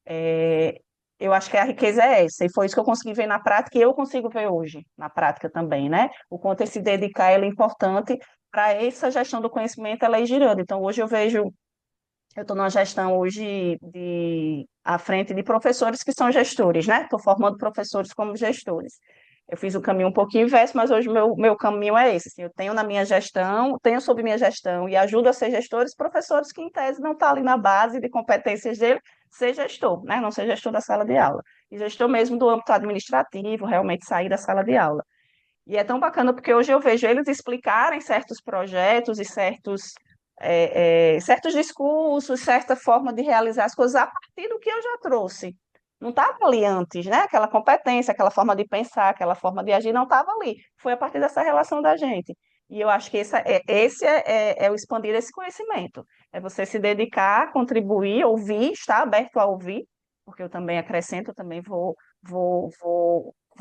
é, eu acho que a riqueza é essa, e foi isso que eu consegui ver na prática, e eu consigo ver hoje, na prática também, né? O quanto esse dedicar ele é importante para essa gestão do conhecimento, ela ir girando. Então, hoje eu estou numa gestão hoje à frente de professores que são gestores, né? Estou formando professores como gestores. Eu fiz o caminho um pouquinho inverso, mas hoje o meu caminho é esse. Assim, eu tenho na minha gestão, tenho sob minha gestão e ajudo a ser gestores, professores que, em tese, não estão ali na base de competências dele, ser gestor, né? Não ser gestor da sala de aula. E gestor mesmo do âmbito administrativo, realmente sair da sala de aula. E é tão bacana porque hoje eu vejo eles explicarem certos projetos e certos discursos, certa forma de realizar as coisas a partir do que eu já trouxe. Não estava ali antes, né? Aquela competência, aquela forma de pensar, aquela forma de agir não estava ali. Foi a partir dessa relação da gente. E eu acho que esse é o expandir esse conhecimento. É você se dedicar, contribuir, ouvir, estar aberto a ouvir, porque eu também acrescento, eu também vou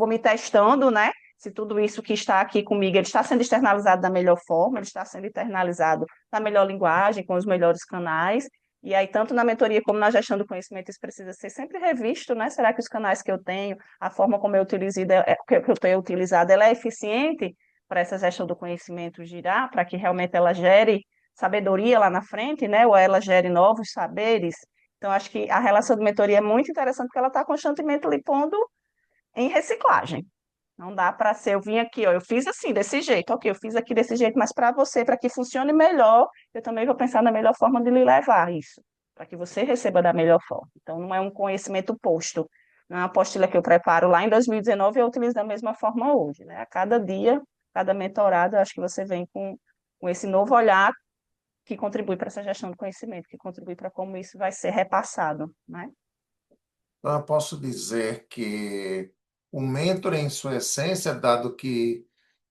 me testando, né? Se tudo isso que está aqui comigo, ele está sendo externalizado da melhor forma, ele está sendo internalizado na melhor linguagem, com os melhores canais. E aí, tanto na mentoria como na gestão do conhecimento, isso precisa ser sempre revisto, né? Será que os canais que eu tenho, a forma como que eu tenho utilizado, ela é eficiente para essa gestão do conhecimento girar, para que realmente ela gere sabedoria lá na frente, né? Ou ela gere novos saberes. Então, acho que a relação de mentoria é muito interessante, porque ela está constantemente lhe pondo em reciclagem. Não dá para ser, eu vim aqui, ó, eu fiz assim, desse jeito, ok, eu fiz aqui desse jeito, mas para você, para que funcione melhor, eu também vou pensar na melhor forma de lhe levar isso, para que você receba da melhor forma. Então, não é um conhecimento posto, não é uma apostila que eu preparo lá em 2019 e eu utilizo da mesma forma hoje, né? A cada dia, cada mentorado, eu acho que você vem com esse novo olhar que contribui para essa gestão do conhecimento, que contribui para como isso vai ser repassado, né? Então, eu posso dizer que o mentor, em sua essência, dado que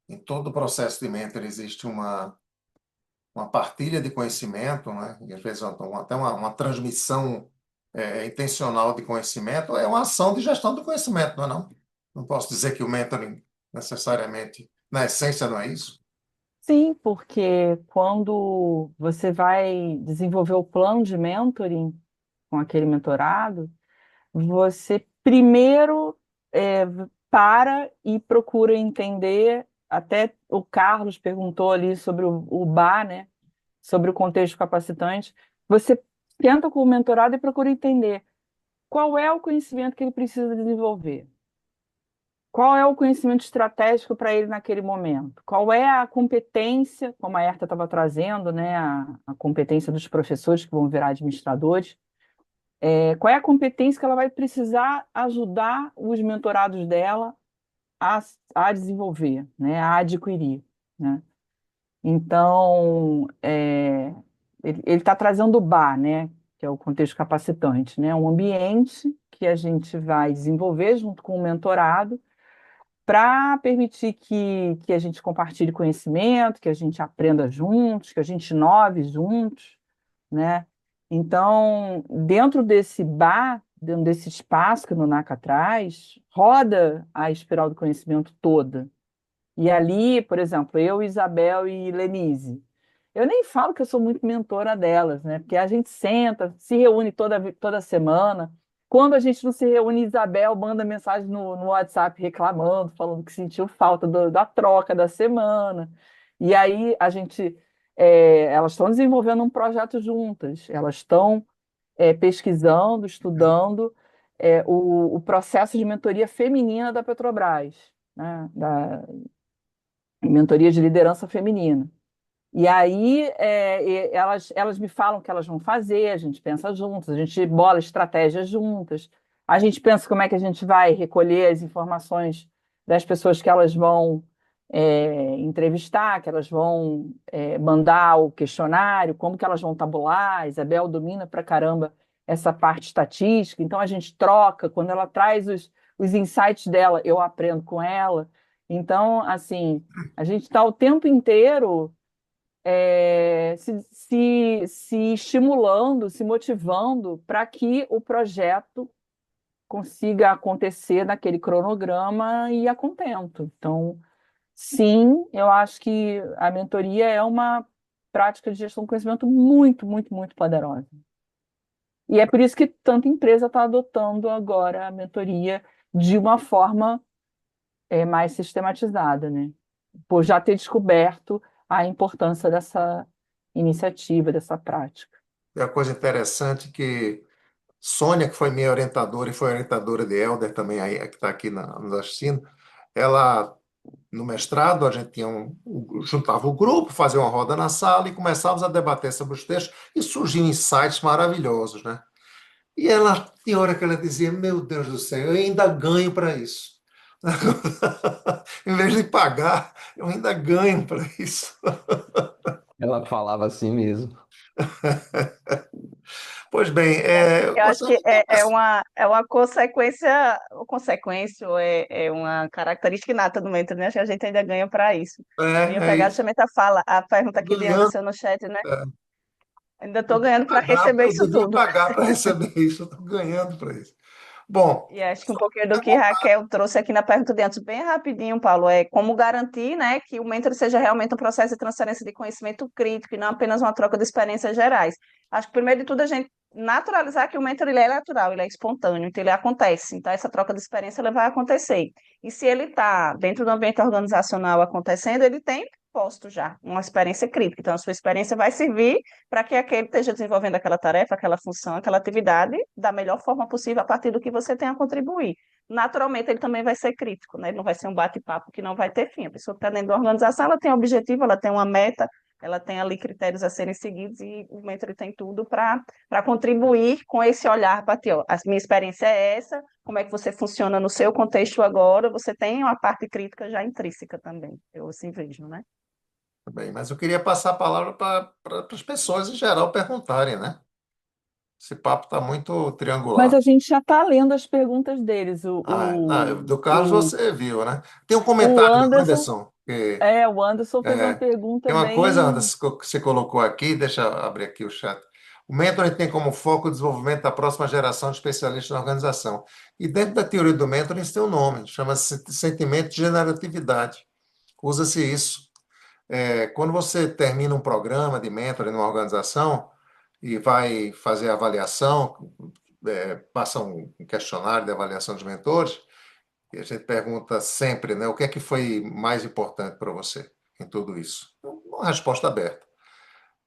em todo o processo de mentor existe uma partilha de conhecimento, né? E às vezes até uma transmissão intencional de conhecimento, é uma ação de gestão do conhecimento, não é não? Não posso dizer que o mentoring necessariamente, na essência, não é isso? Sim, porque quando você vai desenvolver o plano de mentoring com aquele mentorado, você primeiro é, para e procura entender. Até o Carlos perguntou ali sobre o BA, né? Sobre o contexto capacitante. Você tenta com o mentorado e procura entender qual é o conhecimento que ele precisa desenvolver. Qual é o conhecimento estratégico para ele naquele momento? Qual é a competência, como a Herta estava trazendo, né, a competência dos professores que vão virar administradores? Qual é a competência que ela vai precisar ajudar os mentorados dela a desenvolver, né, a adquirir, né? Então, ele está trazendo o BA, né, que é o contexto capacitante, né, um ambiente que a gente vai desenvolver junto com o mentorado para permitir que a gente compartilhe conhecimento, que a gente aprenda juntos, que a gente inove juntos, né? Então, dentro desse bar, dentro desse espaço que o Nunaka traz, roda a espiral do conhecimento toda. E ali, por exemplo, eu, Isabel e Lenise, eu nem falo que eu sou muito mentora delas, né? Porque a gente senta, se reúne toda semana, Quando a gente não se reúne, Isabel manda mensagem no WhatsApp reclamando, falando que sentiu falta da troca da semana. E aí elas estão desenvolvendo um projeto juntas, elas estão pesquisando, estudando o processo de mentoria feminina da Petrobras, né? Da mentoria de liderança feminina. E aí elas me falam o que elas vão fazer, a gente pensa juntas, a gente bola estratégias juntas, a gente pensa como é que a gente vai recolher as informações das pessoas que elas vão entrevistar, que elas vão mandar o questionário, como que elas vão tabular. A Isabel domina pra caramba essa parte estatística, então a gente troca, quando ela traz os insights dela, eu aprendo com ela. Então, assim, a gente está o tempo inteiro se estimulando, se motivando para que o projeto consiga acontecer naquele cronograma e a contento. Então, sim, eu acho que a mentoria é uma prática de gestão do conhecimento muito, muito, muito poderosa. E é por isso que tanta empresa está adotando agora a mentoria de uma forma mais sistematizada, né? Por já ter descoberto a importância dessa iniciativa, dessa prática. É uma coisa interessante que Sônia, que foi minha orientadora e foi orientadora de Helder também, aí, que está aqui nos assistindo, ela, no mestrado, a gente juntava o grupo, fazia uma roda na sala e começávamos a debater sobre os textos e surgiam insights maravilhosos, né? E ela, tinha hora que ela dizia, meu Deus do céu, eu ainda ganho para isso. Em vez de pagar, eu ainda ganho para isso. Ela falava assim mesmo. Pois bem, Eu acho que gostaria de conversar. é uma consequência, ou é uma característica inata do mentor, né? Acho que a gente ainda ganha para isso. Eu ia É pegar isso. justamente a pergunta aqui de Ganhando. Anderson no chat, né? Ainda Eu estou ganhando para receber eu isso devia tudo. pagar para receber isso, eu estou ganhando para isso. Bom, E acho que um só pouquinho do que perguntar. Raquel trouxe aqui na pergunta de antes, bem rapidinho, Paulo, é como garantir, né, que o mentor seja realmente um processo de transferência de conhecimento crítico e não apenas uma troca de experiências gerais. Acho que primeiro de tudo a gente naturalizar que o mentor ele é natural, ele é espontâneo, então ele acontece. Então essa troca de experiência ela vai acontecer. E se ele está dentro do ambiente organizacional acontecendo, ele tem posto já uma experiência crítica. Então a sua experiência vai servir para que aquele esteja desenvolvendo aquela tarefa, aquela função, aquela atividade da melhor forma possível a partir do que você tem a contribuir. Naturalmente, ele também vai ser crítico, né? Ele não vai ser um bate-papo que não vai ter fim. A pessoa que está dentro da organização, ela tem um objetivo, ela tem uma meta, ela tem ali critérios a serem seguidos e o mentor tem tudo para contribuir com esse olhar para ti. Ó, a minha experiência é essa, como é que você funciona no seu contexto agora, você tem uma parte crítica já intrínseca também, eu assim vejo, né? Bem, mas eu queria passar a palavra para as pessoas em geral perguntarem, né? Esse papo está muito Mas triangular. a gente já está lendo as perguntas deles. Ah, não, do Carlos O, você viu, né? Tem um o comentário do Anderson, Anderson, que o Anderson fez uma é, pergunta tem uma coisa, bem. Anderson, que você colocou aqui, deixa eu abrir aqui o chat. O mentoring tem como foco o desenvolvimento da próxima geração de especialistas na organização. E dentro da teoria do mentoring, isso tem um nome, chama-se sentimento de generatividade. Usa-se isso. Quando você termina um programa de mentoring numa organização e vai fazer a avaliação, passa um questionário de avaliação dos mentores, e a gente pergunta sempre, né, o que é que foi mais importante para você em tudo isso? Uma resposta aberta.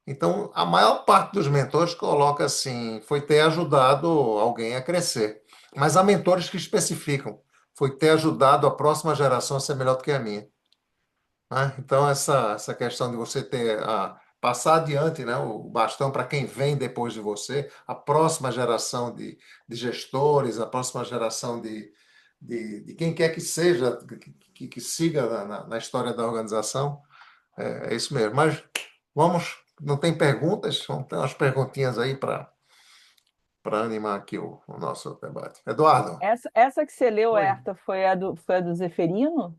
Então, a maior parte dos mentores coloca assim, foi ter ajudado alguém a crescer. Mas há mentores que especificam, foi ter ajudado a próxima geração a ser melhor do que a minha, né? Então, essa questão de você passar adiante, né, o bastão para quem vem depois de você, a próxima geração de gestores, a próxima geração de quem quer que seja, que siga na história da organização, é isso mesmo. Mas vamos, não tem perguntas? Vamos ter umas perguntinhas aí para animar aqui o nosso debate. Eduardo, Essa que você leu, oi. Herta, foi a do Zeferino?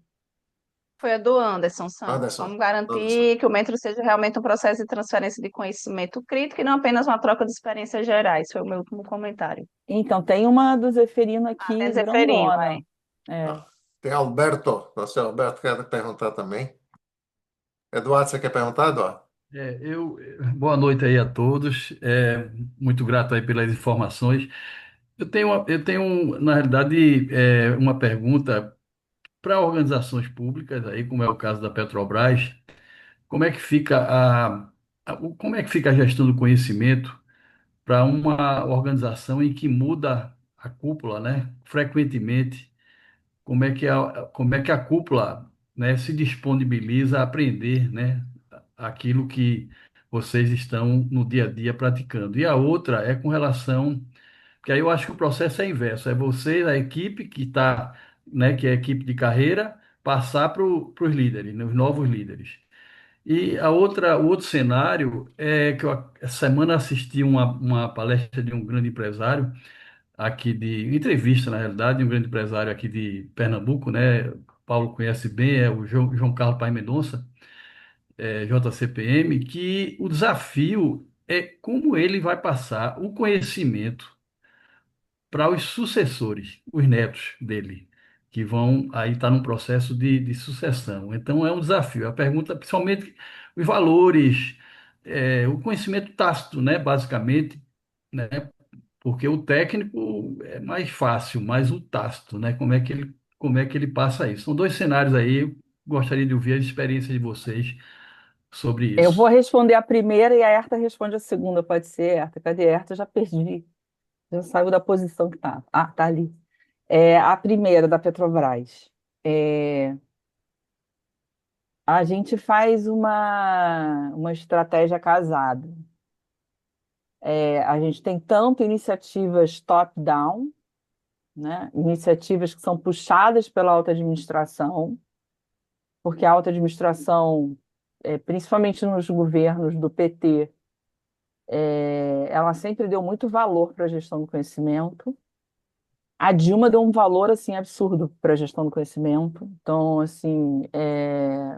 Foi a do Anderson Santos. Anderson, Como Anderson. garantir que o mentor seja realmente um processo de transferência de conhecimento crítico e não apenas uma troca de experiências gerais? Foi o meu último comentário. Então, tem uma do Zeferino Ah, tem aqui, Zeferino, é. grandona. É. Ah, tem Alberto, nosso Alberto quer perguntar também. Eduardo, você quer perguntar, Eduardo? Boa noite aí a todos. Muito grato aí pelas informações. na realidade, uma pergunta para organizações públicas, aí, como é o caso da Petrobras. Como é que fica como é que fica a gestão do conhecimento para uma organização em que muda a cúpula, né? Frequentemente, como é que a cúpula, né, se disponibiliza a aprender, né, aquilo que vocês estão no dia a dia praticando. E a outra é com relação, porque aí eu acho que o processo é inverso, é você, a equipe que está, né, que é a equipe de carreira, passar para os líderes, né, os novos líderes. E o outro cenário é que eu essa semana assisti uma palestra de um grande empresário aqui de entrevista, na realidade, de um grande empresário aqui de Pernambuco, né? Paulo conhece bem, é o João Carlos Paes Mendonça, JCPM, que o desafio é como ele vai passar o conhecimento para os sucessores, os netos dele, que vão aí estar num processo de sucessão. Então é um desafio. A pergunta, principalmente os valores, o conhecimento tácito, né, basicamente, né, porque o técnico é mais fácil, mas o tácito, né, como é que ele passa isso? São dois cenários aí. Eu gostaria de ouvir a experiência de vocês sobre Eu vou isso. responder a primeira e a Herta responde a segunda, pode ser, Herta? Cadê a Herta? Já perdi, já saiu da posição que tá. Ah, tá ali. A primeira da Petrobras. É, a gente faz uma estratégia casada. A gente tem tanto iniciativas top-down, né? Iniciativas que são puxadas pela alta administração, porque a alta administração, principalmente nos governos do PT, ela sempre deu muito valor para a gestão do conhecimento. A Dilma deu um valor assim absurdo para a gestão do conhecimento. Então, assim,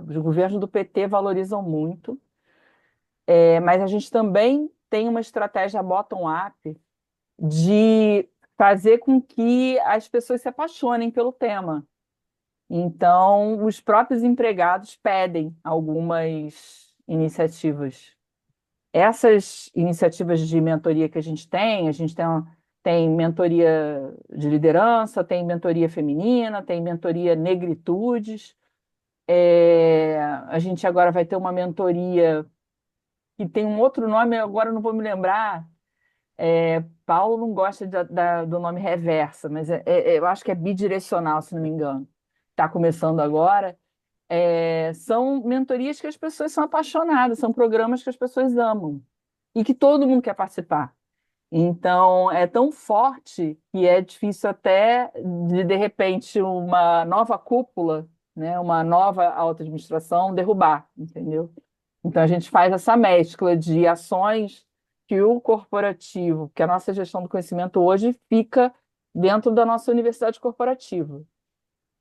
os governos do PT valorizam muito. Mas a gente também tem uma estratégia bottom-up de fazer com que as pessoas se apaixonem pelo tema. Então, os próprios empregados pedem algumas iniciativas. Essas iniciativas de mentoria que a gente tem mentoria de liderança, tem mentoria feminina, tem mentoria negritudes. A gente agora vai ter uma mentoria que tem um outro nome, agora eu não vou me lembrar. Paulo não gosta do nome reversa, mas eu acho que é bidirecional, se não me engano. Está começando agora. São mentorias que as pessoas são apaixonadas, são programas que as pessoas amam e que todo mundo quer participar. Então, é tão forte que é difícil até de repente, uma nova cúpula, né, uma nova alta administração derrubar, entendeu? Então, a gente faz essa mescla de ações que o corporativo, que a nossa gestão do conhecimento hoje fica dentro da nossa universidade corporativa.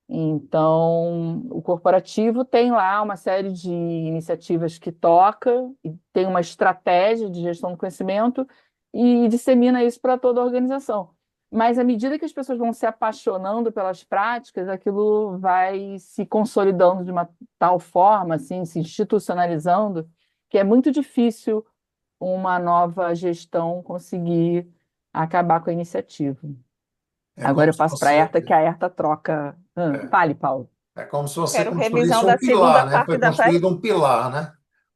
Então, o corporativo tem lá uma série de iniciativas que toca e tem uma estratégia de gestão do conhecimento e dissemina isso para toda a organização. Mas à medida que as pessoas vão se apaixonando pelas práticas, aquilo vai se consolidando de uma tal forma, assim, se institucionalizando, que é muito difícil uma nova gestão conseguir acabar com a iniciativa. É Agora como eu se passo para a você, Herta, que a Herta troca. é, Fale, Paulo. é como se você Quero revisão construísse um da segunda pilar, né? parte Foi da pergunta. construído um pilar, né?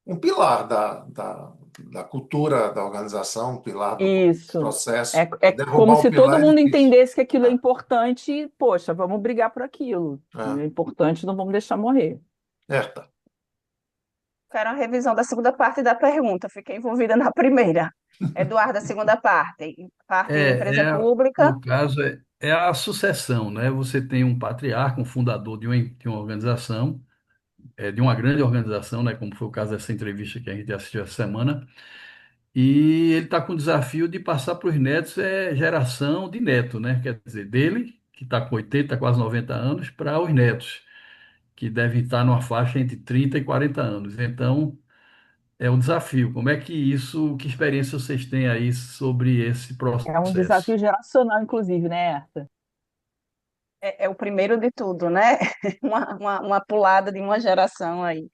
Um pilar da cultura da organização, um pilar do Isso. processo. É como Derrubar o se todo pilar é mundo difícil. entendesse que aquilo é É, importante e, poxa, vamos brigar por aquilo. é. É importante, não vamos deixar morrer. Herta. Quero a revisão da segunda parte da pergunta. Fiquei envolvida na primeira. Eduardo, a segunda parte. Parte É, empresa é, pública. no caso, é a sucessão, né? Você tem um patriarca, um fundador de uma organização, de uma grande organização, né? Como foi o caso dessa entrevista que a gente assistiu essa semana, e ele está com o desafio de passar para os netos, geração de neto, né? Quer dizer, dele, que está com 80, quase 90 anos, para os netos, que devem estar numa faixa entre 30 e 40 anos. Então, é um desafio. Como é que isso, que experiência vocês têm aí sobre esse É um desafio processo? geracional, inclusive, né, Herta? É o primeiro de tudo, né? Uma pulada de uma geração aí.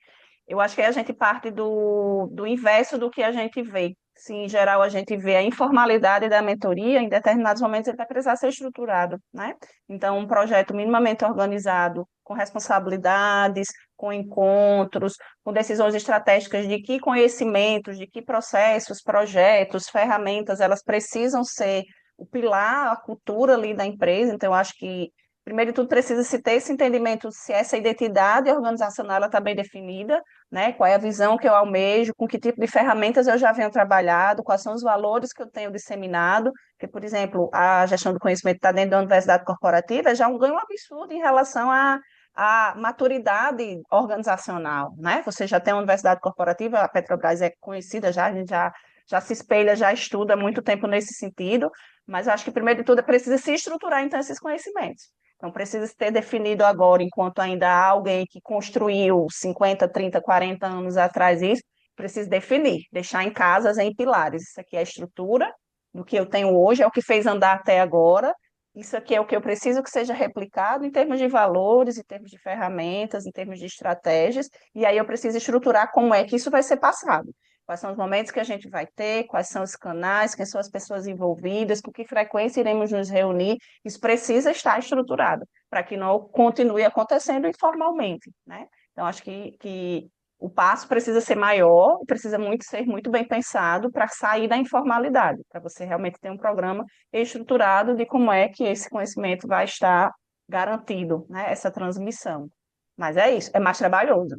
Eu acho que a gente parte do inverso do que a gente vê se em geral a gente vê a informalidade da mentoria, em determinados momentos ele vai precisar ser estruturado, né? Então, um projeto minimamente organizado, com responsabilidades, com encontros, com decisões estratégicas de que conhecimentos, de que processos, projetos, ferramentas, elas precisam ser o pilar, a cultura ali da empresa. Então, eu acho que, primeiro de tudo, precisa se ter esse entendimento se essa identidade organizacional está bem definida, né? Qual é a visão que eu almejo, com que tipo de ferramentas eu já venho trabalhado, quais são os valores que eu tenho disseminado, porque, por exemplo, a gestão do conhecimento está dentro da universidade corporativa, é já um ganho absurdo em relação à maturidade organizacional, né? Você já tem uma universidade corporativa, a Petrobras é conhecida já, a gente já se espelha, já estuda há muito tempo nesse sentido, mas eu acho que, primeiro de tudo, é preciso se estruturar, então, esses conhecimentos. Então, precisa ter definido agora, enquanto ainda há alguém que construiu 50, 30, 40 anos atrás isso, precisa definir, deixar em casas, em pilares. Isso aqui é a estrutura do que eu tenho hoje, é o que fez andar até agora. Isso aqui é o que eu preciso que seja replicado em termos de valores, em termos de ferramentas, em termos de estratégias, e aí eu preciso estruturar como é que isso vai ser passado. Quais são os momentos que a gente vai ter, quais são os canais, quem são as pessoas envolvidas, com que frequência iremos nos reunir. Isso precisa estar estruturado para que não continue acontecendo informalmente, né? Então, acho que o passo precisa ser maior, precisa ser muito bem pensado para sair da informalidade, para você realmente ter um programa estruturado de como é que esse conhecimento vai estar garantido, né? Essa transmissão. Mas é isso, é mais trabalhoso.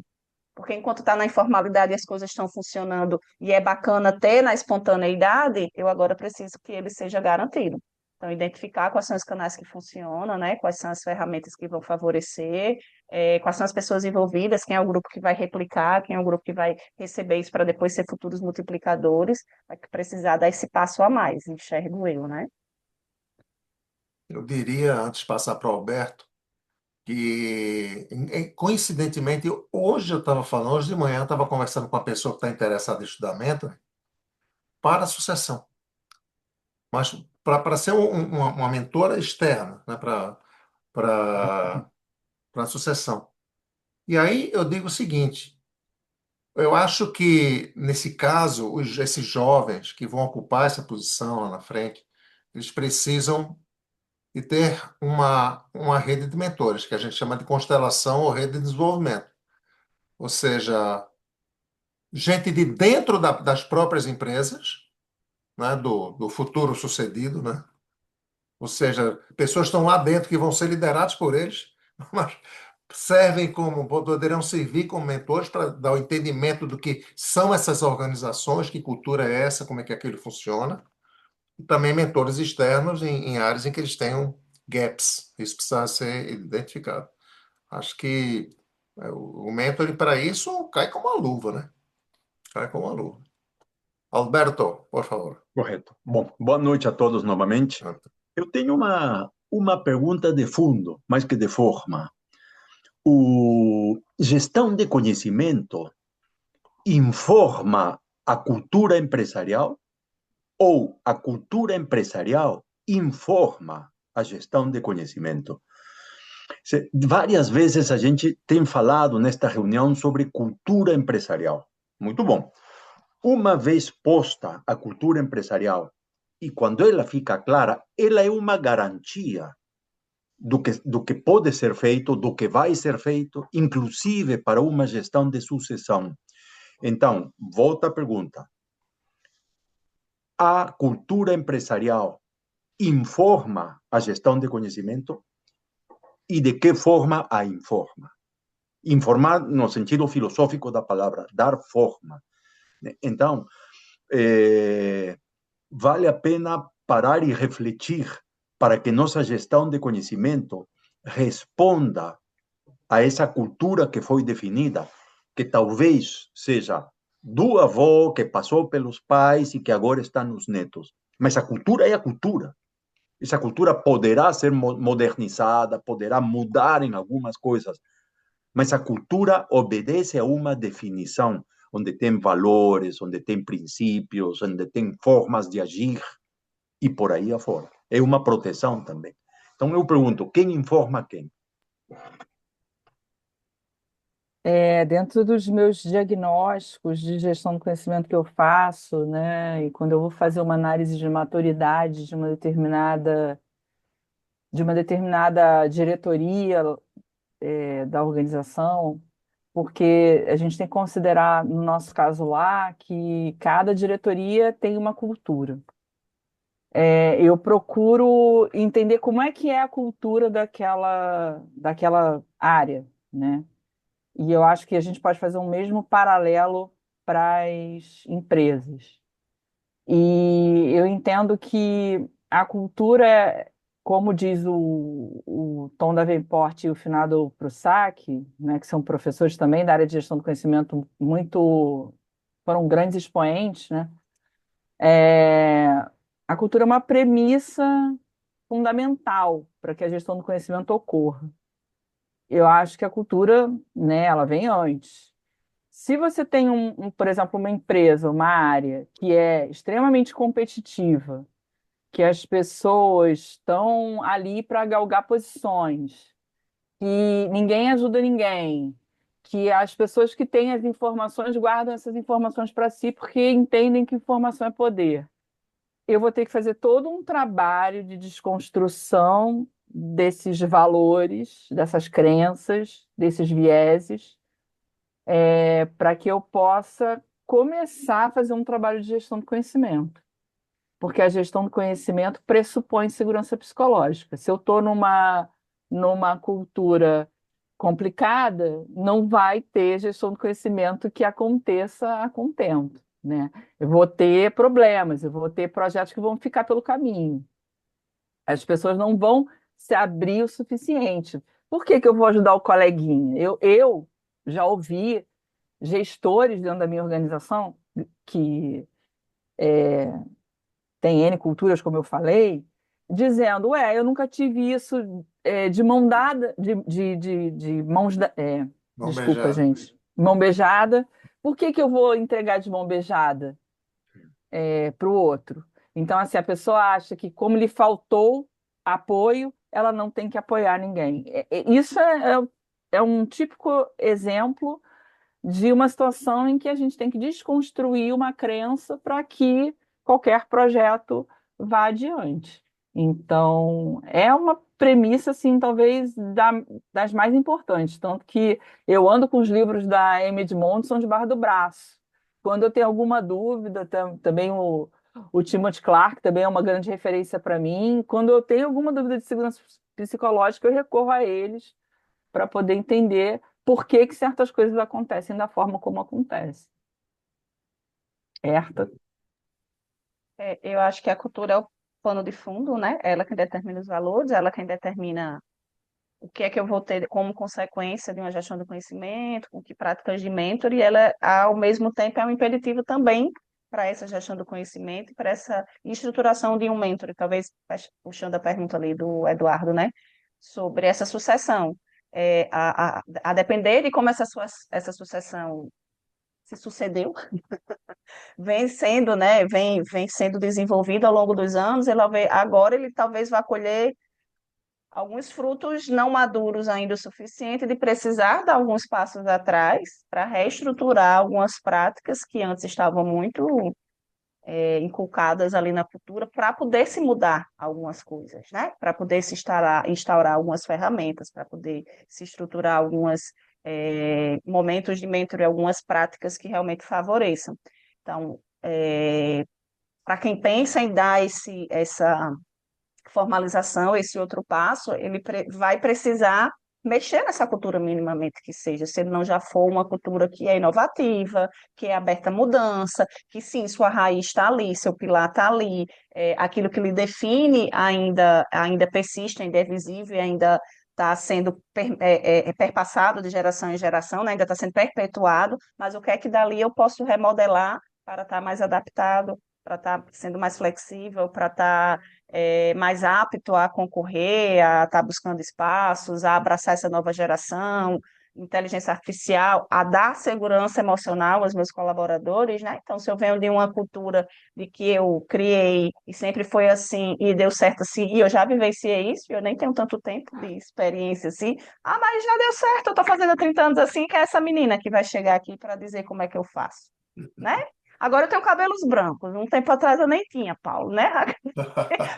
Porque enquanto está na informalidade e as coisas estão funcionando e é bacana ter na espontaneidade, eu agora preciso que ele seja garantido. Então, identificar quais são os canais que funcionam, né? Quais são as ferramentas que vão favorecer, quais são as pessoas envolvidas, quem é o grupo que vai replicar, quem é o grupo que vai receber isso para depois ser futuros multiplicadores, vai precisar dar esse passo a mais, enxergo eu, né? Eu diria, antes de passar para o Alberto, que, coincidentemente, hoje eu estava falando, hoje de manhã eu estava conversando com uma pessoa que está interessada em estudar mentoring para a sucessão, mas para ser uma mentora externa, né, para a sucessão. E aí eu digo o seguinte, eu acho que, nesse caso, esses jovens que vão ocupar essa posição lá na frente, eles precisam de ter uma rede de mentores, que a gente chama de constelação ou rede de desenvolvimento. Ou seja, gente de dentro das próprias empresas, né, do futuro sucedido, né? Ou seja, pessoas estão lá dentro que vão ser lideradas por eles, mas poderão servir como mentores para dar o entendimento do que são essas organizações, que cultura é essa, como é que aquilo funciona, e também mentores externos em áreas em que eles tenham gaps. Isso precisa ser identificado. Acho que o mentoring para isso cai como uma luva, né? Cai como uma luva. Alberto, por favor. Correto. Bom, boa noite a todos novamente. Eu tenho uma pergunta de fundo, mais que de forma. O gestão de conhecimento informa a cultura empresarial ou a cultura empresarial informa a gestão de conhecimento? Várias vezes a gente tem falado nesta reunião sobre cultura empresarial. Muito bom. Uma vez posta a cultura empresarial, e quando ela fica clara, ela é uma garantia do que pode ser feito, do que vai ser feito, inclusive para uma gestão de sucessão. Então, volta a pergunta. A cultura empresarial informa a gestão de conhecimento? E de que forma a informa? Informar no sentido filosófico da palavra, dar forma. Então, vale a pena parar e refletir para que nossa gestão de conhecimento responda a essa cultura que foi definida, que talvez seja do avô, que passou pelos pais e que agora está nos netos. Mas a cultura é a cultura. Essa cultura poderá ser modernizada, poderá mudar em algumas coisas, mas a cultura obedece a uma definição, onde tem valores, onde tem princípios, onde tem formas de agir, e por aí afora. É uma proteção também. Então eu pergunto, quem informa quem? Dentro dos meus diagnósticos de gestão do conhecimento que eu faço, né, e quando eu vou fazer uma análise de maturidade de uma determinada diretoria, da organização, porque a gente tem que considerar, no nosso caso lá, que cada diretoria tem uma cultura. Eu procuro entender como é que é a cultura daquela área, né? E eu acho que a gente pode fazer um mesmo paralelo para as empresas. E eu entendo que a cultura, como diz o Tom Davenport e o finado Prussac, né, que são professores também da área de gestão do conhecimento, foram grandes expoentes, né? É, a cultura é uma premissa fundamental para que a gestão do conhecimento ocorra. Eu acho que a cultura, né, ela vem antes. Se você tem por exemplo, uma empresa, uma área que é extremamente competitiva, que as pessoas estão ali para galgar posições, que ninguém ajuda ninguém, que as pessoas que têm as informações guardam essas informações para si porque entendem que informação é poder. Eu vou ter que fazer todo um trabalho de desconstrução desses valores, dessas crenças, desses vieses, para que eu possa começar a fazer um trabalho de gestão do conhecimento. Porque a gestão do conhecimento pressupõe segurança psicológica. Se eu estou numa cultura complicada, não vai ter gestão do conhecimento que aconteça a contento, né? Eu vou ter problemas, eu vou ter projetos que vão ficar pelo caminho. As pessoas não vão se abrir o suficiente. Por que que eu vou ajudar o coleguinha? Eu já ouvi gestores dentro da minha organização que tem N culturas, como eu falei, dizendo, eu nunca tive isso de mão dada, de mãos, Mão desculpa, beijada. gente, mão beijada. Por que que eu vou entregar de mão beijada para o outro? Então, assim, a pessoa acha que como lhe faltou apoio, ela não tem que apoiar ninguém. Isso é um típico exemplo de uma situação em que a gente tem que desconstruir uma crença para que qualquer projeto vá adiante. Então, é uma premissa, assim, talvez das mais importantes, tanto que eu ando com os livros da Amy Edmondson de debaixo do braço. Quando eu tenho alguma dúvida, também o Timothy Clark também é uma grande referência para mim. Quando eu tenho alguma dúvida de segurança psicológica, eu recorro a eles para poder entender por que que certas coisas acontecem da forma como acontecem. Herta. Eu acho que a cultura é o pano de fundo, né? Ela quem determina os valores, ela quem determina o que é que eu vou ter como consequência de uma gestão do conhecimento, com que práticas de mentor, e ela, ao mesmo tempo, é um impeditivo também para essa gestão do conhecimento e para essa estruturação de um mentor, e talvez puxando a pergunta ali do Eduardo, né, sobre essa sucessão. A depender de como essa sucessão se sucedeu, vem sendo, né, vem sendo desenvolvida ao longo dos anos, agora ele talvez vá colher alguns frutos não maduros ainda o suficiente de precisar dar alguns passos atrás para reestruturar algumas práticas que antes estavam muito inculcadas ali na cultura para poder se mudar algumas coisas, né? Para poder se instaurar algumas ferramentas, para poder se estruturar alguns momentos de mentoria, algumas práticas que realmente favoreçam. Então, para quem pensa em dar essa formalização, esse outro passo, ele vai precisar mexer nessa cultura minimamente que seja, se ele não já for uma cultura que é inovativa, que é aberta à mudança, que sim, sua raiz está ali, seu pilar está ali, aquilo que lhe define ainda persiste, ainda é visível, ainda está sendo perpassado de geração em geração, né? Ainda está sendo perpetuado, mas o que é que dali eu posso remodelar para estar mais adaptado, para estar sendo mais flexível, para estar mais apto a concorrer, a estar buscando espaços, a abraçar essa nova geração, inteligência artificial a dar segurança emocional aos meus colaboradores, né? Então, se eu venho de uma cultura de que eu criei e sempre foi assim e deu certo assim, e eu já vivenciei isso, e eu nem tenho tanto tempo de experiência assim, mas já deu certo, eu estou fazendo há 30 anos assim, que é essa menina que vai chegar aqui para dizer como é que eu faço, né? Agora eu tenho cabelos brancos, um tempo atrás eu nem tinha, Paulo, né?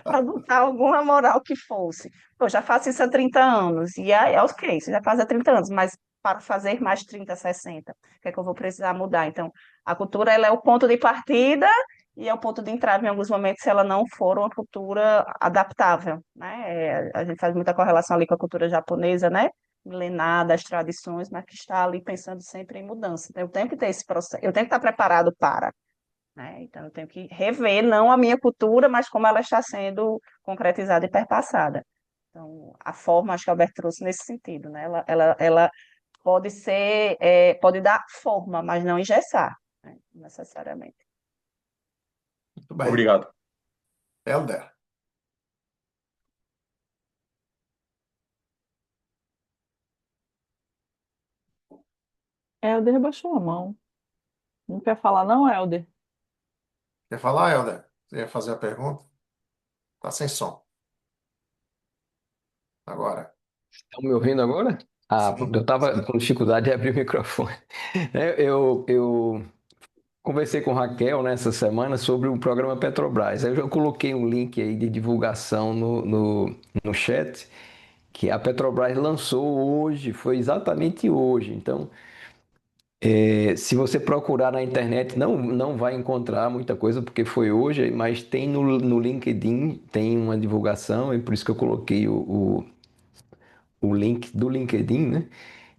Para botar alguma moral que fosse. Eu já faço isso há 30 anos, e aí, ok, você já faz há 30 anos, mas para fazer mais 30, 60, o que é que eu vou precisar mudar? Então, a cultura ela é o ponto de partida e é o ponto de entrada em alguns momentos se ela não for uma cultura adaptável, né? A gente faz muita correlação ali com a cultura japonesa, né? Milenar das tradições, mas que está ali pensando sempre em mudança. Então, eu tenho que ter esse processo, eu tenho que estar preparado para, né? Então, eu tenho que rever não a minha cultura, mas como ela está sendo concretizada e perpassada. Então, a forma, acho que a Alberto trouxe nesse sentido, né? Ela pode ser, pode dar forma, mas não engessar, né? Necessariamente. Muito bem. Obrigado. Helder. Helder baixou a mão. Não quer falar, não, Helder? Quer falar, Helder? Você ia fazer a pergunta? Tá sem som. Agora. Estão me ouvindo agora? Ah, eu Sim. estava com dificuldade de abrir o microfone. Eu conversei com Raquel nessa semana sobre o programa Petrobras. Aí eu já coloquei um link aí de divulgação no chat, que a Petrobras lançou hoje, foi exatamente hoje. Então, se você procurar na internet, não vai encontrar muita coisa, porque foi hoje, mas tem no LinkedIn, tem uma divulgação, e por isso que eu coloquei o link do LinkedIn, né?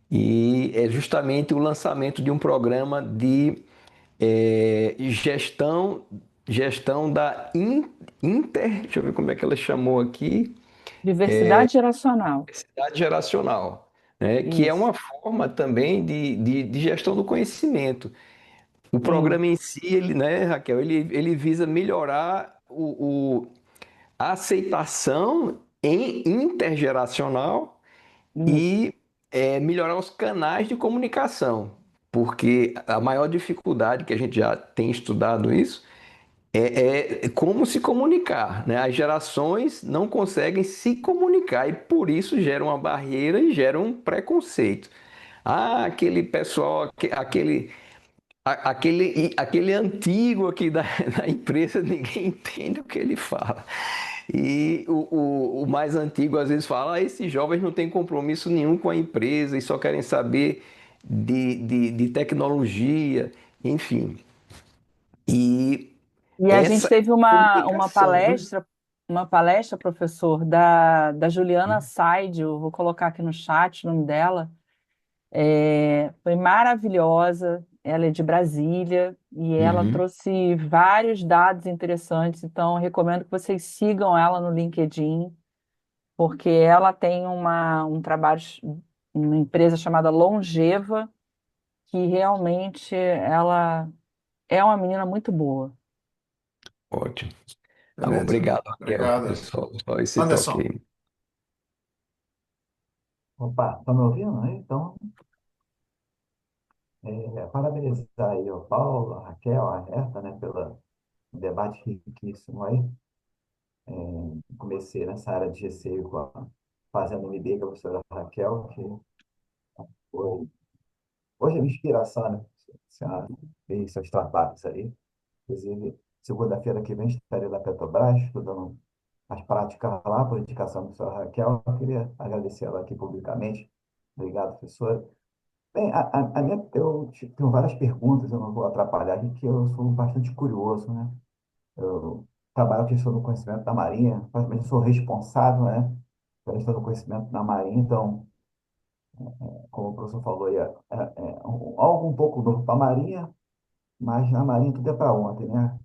E é justamente o lançamento de um programa de gestão da deixa eu ver como é que ela chamou aqui, Diversidade geracional. cidade geracional, né? Que é Isso. uma forma também de gestão do conhecimento. O Sim, programa em si, ele, né, Raquel, ele visa melhorar a aceitação intergeracional isso. e melhorar os canais de comunicação, porque a maior dificuldade que a gente já tem estudado isso é como se comunicar, né? As gerações não conseguem se comunicar e por isso gera uma barreira e gera um preconceito. Ah, aquele pessoal, aquele antigo aqui da empresa, ninguém entende o que ele fala. E o mais antigo às vezes fala: esses jovens não têm compromisso nenhum com a empresa e só querem saber de tecnologia, enfim. E E a gente essa teve comunicação, né? uma palestra, professor, da Juliana Said, eu vou colocar aqui no chat o nome dela. Foi maravilhosa. Ela é de Brasília e ela Uhum. trouxe vários dados interessantes. Então, eu recomendo que vocês sigam ela no LinkedIn, porque ela tem um trabalho, uma empresa chamada Longeva, que realmente ela é uma menina muito boa. Ótimo. Tá bom, Beleza. obrigado, Raquel. É Obrigado. só esse toque Anderson. aí. Opa, estão me ouvindo, né? Então, parabenizar aí o Paulo, a Raquel, a Herta, né, pelo debate riquíssimo aí. Comecei nessa área de receio fazendo MBA com a professora Raquel, que foi, hoje é minha inspiração, né? A senhora fez seus trabalhos aí. Inclusive, segunda-feira que vem estarei na Petrobras, estudando as práticas lá, por indicação da professora Raquel. Eu queria agradecer ela aqui publicamente. Obrigado, professora. Bem, eu tenho várias perguntas, eu não vou atrapalhar aqui, que eu sou bastante curioso, né? Eu trabalho com questão do conhecimento da Marinha, praticamente sou responsável, né, pela questão do conhecimento da Marinha, então, como o professor falou, aí, algo um pouco novo para a Marinha, mas na Marinha tudo é para ontem, né?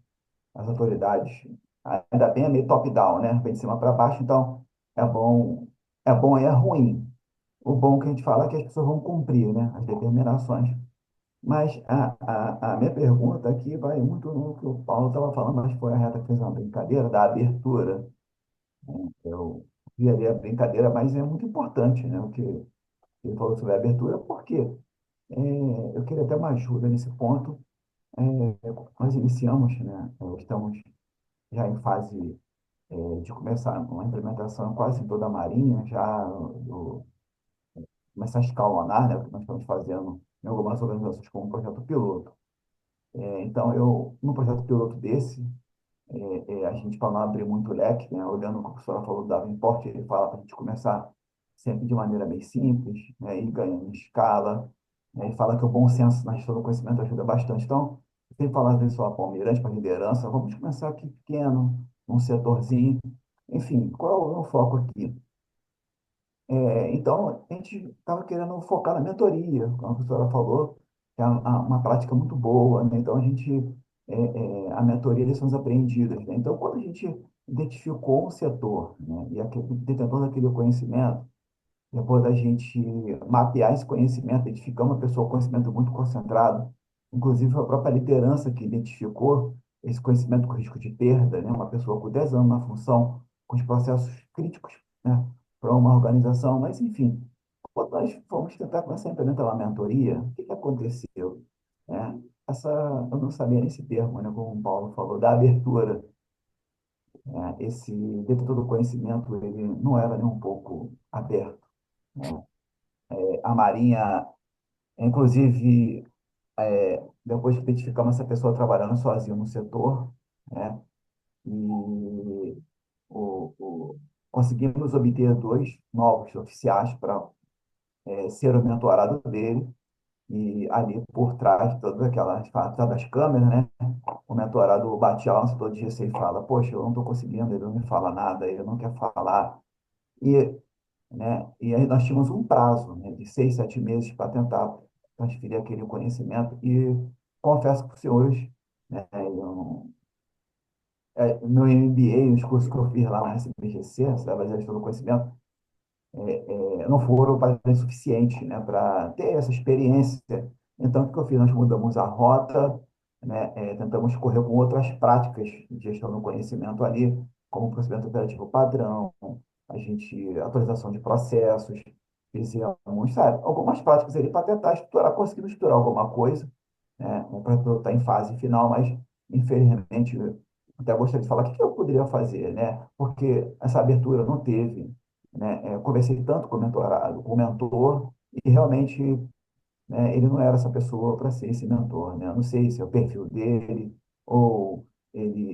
As autoridades, ainda bem, é meio top-down, né? Vem de cima para baixo, então é bom e é ruim. O bom que a gente fala é que as pessoas vão cumprir, né, as determinações. Mas a minha pergunta aqui vai muito no que o Paulo estava falando, mas foi a Reta que fez uma brincadeira da abertura. Eu vi ali a brincadeira, mas é muito importante, né? O que ele falou sobre a abertura, porque eu queria até uma ajuda nesse ponto. É, nós iniciamos, né, estamos já em fase de começar uma implementação quase em toda a Marinha, já começar a escalonar, né, o que nós estamos fazendo em algumas organizações como um projeto piloto. Então, no projeto piloto desse, a gente, para não abrir muito o leque, né, olhando o que a professora falou do Davenport, ele fala para a gente começar sempre de maneira bem simples, né, e ganhando em escala, né, e fala que o bom senso na gestão do conhecimento ajuda bastante. Então, sem falar às vezes só para almirante, para liderança, vamos começar aqui pequeno, num setorzinho. Enfim, qual é o foco aqui? Então, a gente estava querendo focar na mentoria, como a professora falou, que é uma prática muito boa, né? Então, a mentoria, lições aprendidas, né? Então, quando a gente identificou um setor, né, e aquele detentor daquele conhecimento, depois da gente mapear esse conhecimento, identificar uma pessoa com conhecimento muito concentrado, inclusive a própria liderança que identificou esse conhecimento com risco de perda, né? Uma pessoa com 10 anos na função, com os processos críticos, né? Para uma organização, mas enfim, quando nós fomos tentar começar a implementar uma mentoria, o que que aconteceu? Né? Eu não sabia esse termo, né? Como o Paulo falou, da abertura, né? Esse detentor do conhecimento, ele não era nem um pouco aberto, né? A Marinha, inclusive, depois que identificamos essa pessoa trabalhando sozinha no setor, né, e o, o- conseguimos obter dois novos oficiais para ser o mentorado dele, e ali por trás de todas aquelas das câmeras, né, o mentorado bate alto todo dia e fala, poxa, eu não estou conseguindo, ele não me fala nada, ele não quer falar, e e aí nós tínhamos um prazo, né, de 6, 7 meses para tentar transferir aquele conhecimento. E confesso para os senhores, né, meu MBA, os cursos que eu fiz lá na SBGC, Sociedade de Gestão do Conhecimento, não foram bastante suficientes, né, para ter essa experiência. Então, o que eu fiz? Nós mudamos a rota, né, tentamos correr com outras práticas de gestão do conhecimento ali, como o procedimento operativo padrão, atualização de processos, fizemos, sabe, algumas práticas ali para tentar estruturar, conseguir estruturar alguma coisa, né, para estar em fase final, mas infelizmente eu até gostaria de falar o que eu poderia fazer, né, porque essa abertura não teve, né, eu conversei tanto com o mentorado, com o mentor, e realmente, né, ele não era essa pessoa para ser esse mentor, né? Eu não sei se é o perfil dele ou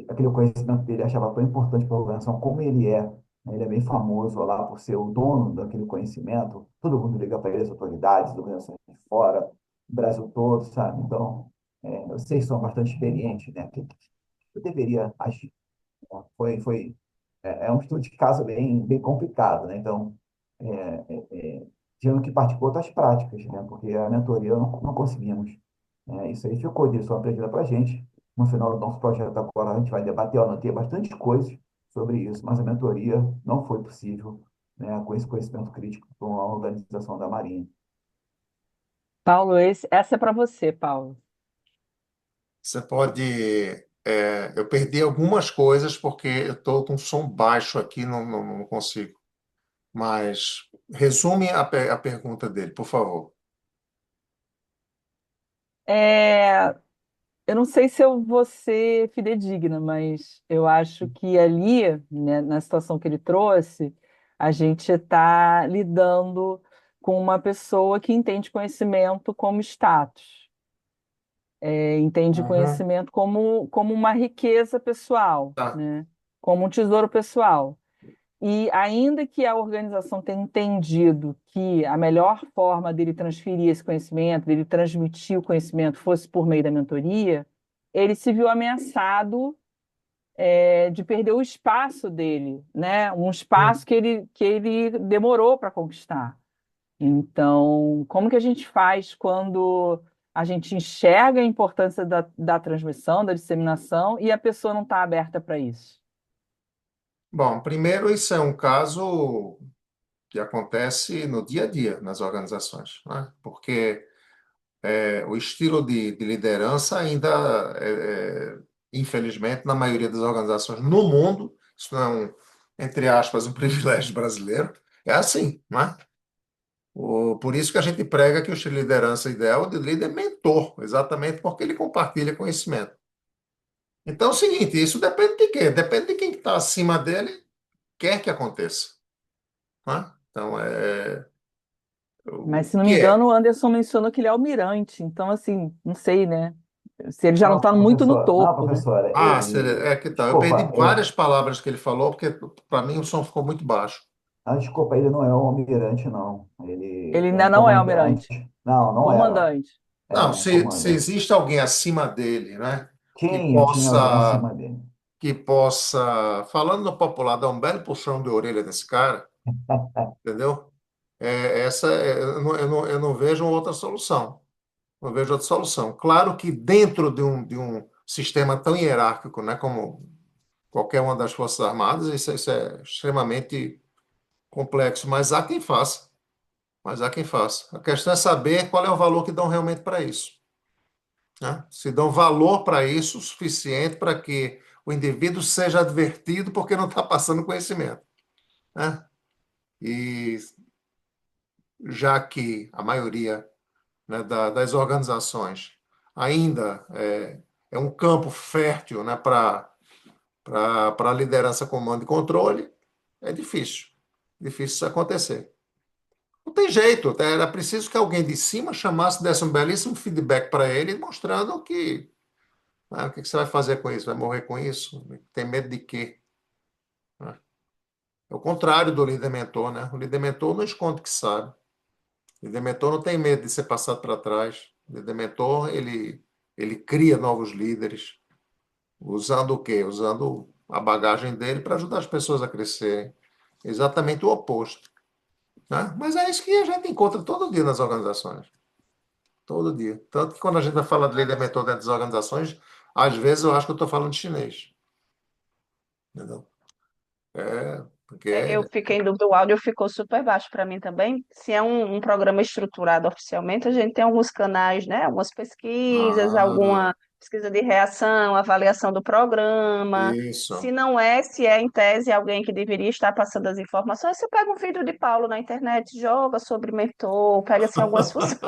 aquele conhecimento dele achava tão importante para a organização como ele é, né? Ele é bem famoso lá por ser o dono daquele conhecimento. Todo mundo liga para ele, as autoridades, organizações de fora, o Brasil todo, sabe? Então, vocês são bastante experientes, né? Que eu deveria agir. Né? É um estudo de caso bem complicado, né? Então, é, tivemos que partir para outras práticas, né? Porque a mentoria não conseguimos. Né? Isso aí ficou de lição aprendida para a gente. No final do nosso projeto agora, a gente vai debater, eu anotei bastante coisas sobre isso, mas a mentoria não foi possível, né? Com esse conhecimento crítico para uma organização da Marinha. Paulo, essa é para você, Paulo. Você pode. Eu perdi algumas coisas porque eu estou com som baixo aqui, não consigo. Mas resume a pergunta dele, por favor. É, eu não sei se eu vou ser fidedigna, mas eu acho que ali, né, na situação que ele trouxe, a gente está lidando com uma pessoa que entende conhecimento como status, entende Uhum. conhecimento como uma riqueza pessoal, Tá. né, como um tesouro pessoal. E ainda que a organização tenha entendido que a melhor forma dele transferir esse conhecimento, dele transmitir o conhecimento, fosse por meio da mentoria, ele se viu ameaçado, de perder o espaço dele, né? Um espaço que ele demorou para conquistar. Então, como que a gente faz quando a gente enxerga a importância da transmissão, da disseminação, e a pessoa não está aberta para isso? Bom, primeiro, isso é um caso que acontece no dia a dia nas organizações, né? Porque o estilo de liderança ainda, infelizmente, na maioria das organizações no mundo, isso não é entre aspas, um privilégio brasileiro, é assim, né? Por isso que a gente prega que o estilo de liderança ideal é de líder mentor, exatamente porque ele compartilha conhecimento. Então é o seguinte, isso depende de quê? Depende de quem está acima dele quer que aconteça. Né? Então, Mas, o se não me que é? engano, o Anderson mencionou que ele é almirante. Então, assim, não sei, né? Se ele já não Não, está muito no professor, não, topo, né? professora, Ah, ele. é que tá. Eu perdi Desculpa, várias palavras que ele falou, porque para mim o som ficou muito baixo. desculpa, ele não é um almirante, não. Ele Ele é ainda um não é comandante. almirante. Não, não era. Comandante. Não, É um se comandante. existe alguém acima dele, né, que Tinha alguém possa, acima dele. falando no popular, dar um belo puxão de orelha nesse cara, entendeu? Eu não vejo outra solução. Não vejo outra solução. Claro que dentro de um sistema tão hierárquico, né, como qualquer uma das Forças Armadas, isso é extremamente complexo, mas há quem faça. Mas há quem faça. A questão é saber qual é o valor que dão realmente para isso. Né? Se dão valor para isso o suficiente para que o indivíduo seja advertido porque não está passando conhecimento. Né? E já que a maioria, né, das organizações ainda é um campo fértil, né, para a liderança, comando e controle, é difícil. Difícil isso acontecer. Não tem jeito, era preciso que alguém de cima chamasse, desse um belíssimo feedback para ele, mostrando que, o que você vai fazer com isso? Vai morrer com isso? Tem medo de quê? Né? É o contrário do líder mentor, né? O líder mentor não esconde o que sabe. O líder mentor não tem medo de ser passado para trás. O líder mentor, ele cria novos líderes, usando o quê? Usando a bagagem dele para ajudar as pessoas a crescerem. Exatamente o oposto. Né? Mas é isso que a gente encontra todo dia nas organizações. Todo dia. Tanto que quando a gente vai falar de líder mentor dentro das organizações, às vezes eu acho que eu estou falando de chinês. Entendeu? Porque Eu fiquei em dúvida, o áudio ficou super baixo para mim também. Se é um programa estruturado oficialmente, a gente tem alguns canais, né? Algumas pesquisas, ah, alguma pesquisa de reação, avaliação do programa. Se isso. não é, se é em tese alguém que deveria estar passando as informações, você pega um vídeo de Paulo na internet, joga sobre mentor, pega assim algumas funções,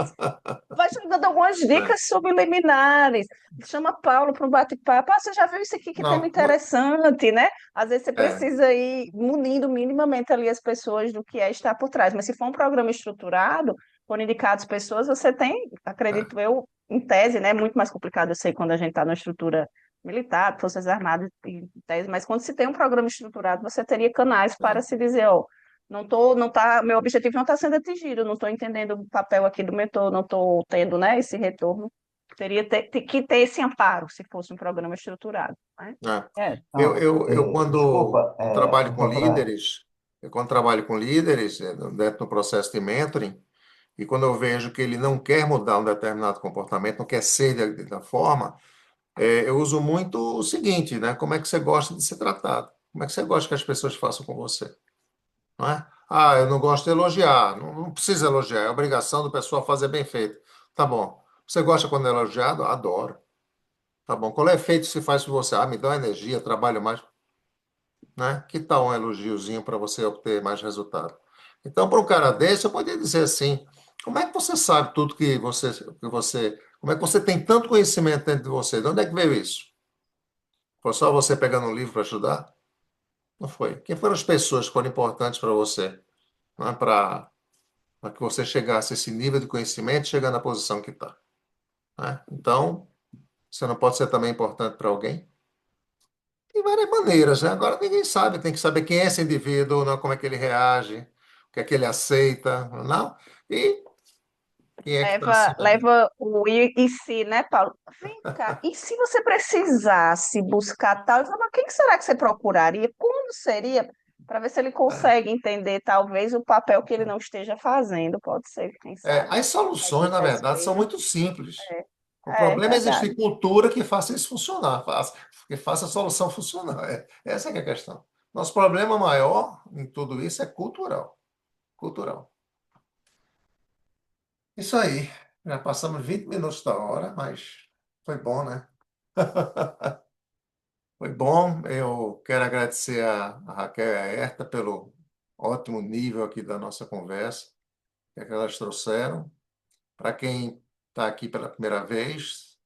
vai te dando algumas É, dicas sobre liminares. Chama Paulo para um bate-papo. Ah, você já viu isso aqui que tema não, interessante, né? Às vezes você é, precisa ir munindo minimamente ali as pessoas do que é estar por trás. Mas se for um programa estruturado, foram indicadas pessoas, você tem, é, acredito eu, em tese, né? Muito mais complicado, eu sei, quando a gente está numa estrutura militar, Forças Armadas, em tese, mas quando se tem um programa estruturado, você teria canais para não, se dizer, ó, não tá, meu objetivo não está sendo atingido, não estou entendendo o papel aqui do mentor, não estou tendo, né, esse retorno. Teria que ter esse amparo se fosse um programa estruturado, né? é. É, Não, Eu quando desculpa, trabalho com professora. líderes, dentro do processo de mentoring, e quando eu vejo que ele não quer mudar um determinado comportamento, não quer ser da forma, eu uso muito o seguinte, né? Como é que você gosta de ser tratado? Como é que você gosta que as pessoas façam com você? Não é? Ah, eu não gosto de elogiar. Não, não precisa elogiar, é obrigação do pessoal fazer bem feito. Tá bom. Você gosta quando é elogiado? Adoro. Tá bom. Qual é o efeito que se faz por você? Ah, me dá uma energia, trabalho mais, né? Que tal um elogiozinho para você obter mais resultado? Então, para um cara desse, eu poderia dizer assim: como é que você sabe tudo como é que você tem tanto conhecimento dentro de você? De onde é que veio isso? Foi só você pegando um livro para estudar? Não foi. Quem foram as pessoas que foram importantes para você? Né? Para que você chegasse a esse nível de conhecimento, chegar na posição que está. Né? Então, você não pode ser também importante para alguém? Tem várias maneiras, né? Agora ninguém sabe, tem que saber quem é esse indivíduo, né? Como é que ele reage, o que é que ele aceita, não? E quem é que está acima dele. Leva o e se, né, Paulo? Vem cá, e se você precisasse buscar tal, eu falo, mas quem que será que você procuraria? Como seria? Para ver se ele É, consegue entender, talvez, o papel que ele não esteja fazendo. Pode ser, quem sabe. as A soluções, na dica, a verdade, são espreita. muito simples. O É problema é verdade. existir cultura que faça isso funcionar, que faça a solução funcionar. Essa é que é a questão. Nosso problema maior em tudo isso é cultural. Cultural. Isso aí. Já passamos 20 minutos da hora, mas foi bom, né? Foi bom. Eu quero agradecer a Raquel e a Herta pelo ótimo nível aqui da nossa conversa. que elas trouxeram. Para quem está aqui pela primeira vez,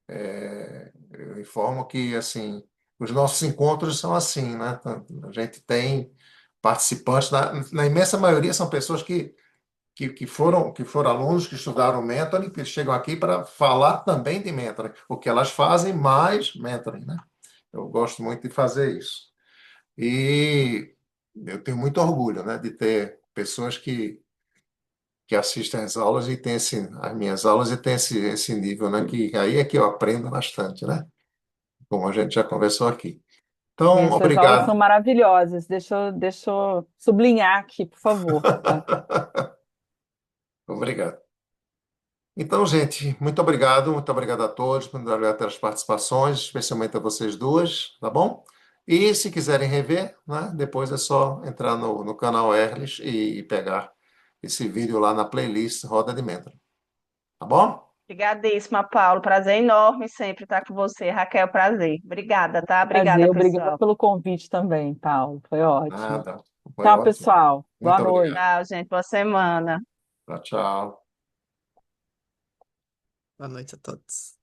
eu informo que assim os nossos encontros são assim, né? A gente tem participantes, na imensa maioria são pessoas que foram alunos que estudaram mentoring, que chegam aqui para falar também de mentoring, o que elas fazem mais mentoring, né? Eu gosto muito de fazer isso. E eu tenho muito orgulho, né, de ter pessoas que assistem às aulas e têm as minhas aulas e têm esse nível, né, que aí é que eu aprendo bastante, né? Como a gente já conversou aqui. Então, E suas aulas são obrigado. maravilhosas. Deixa eu sublinhar aqui, por favor, tá? Obrigado. Então, gente, muito obrigado a todos, muito obrigado pelas participações, especialmente a vocês duas, tá bom? E se quiserem rever, né, depois é só entrar no canal Erlis e pegar esse vídeo lá na playlist Roda de Mentoring, tá bom? Obrigadíssima, Paulo. Prazer enorme sempre estar com você. Raquel, prazer. Obrigada, tá? Obrigada, Prazer, obrigada pessoal. pelo convite também, Paulo. Foi ótimo. Nada, foi Tchau, ótimo. pessoal. Boa Muito noite. obrigado. Tchau, gente. Boa semana. Tchau, tchau. Boa noite a todos.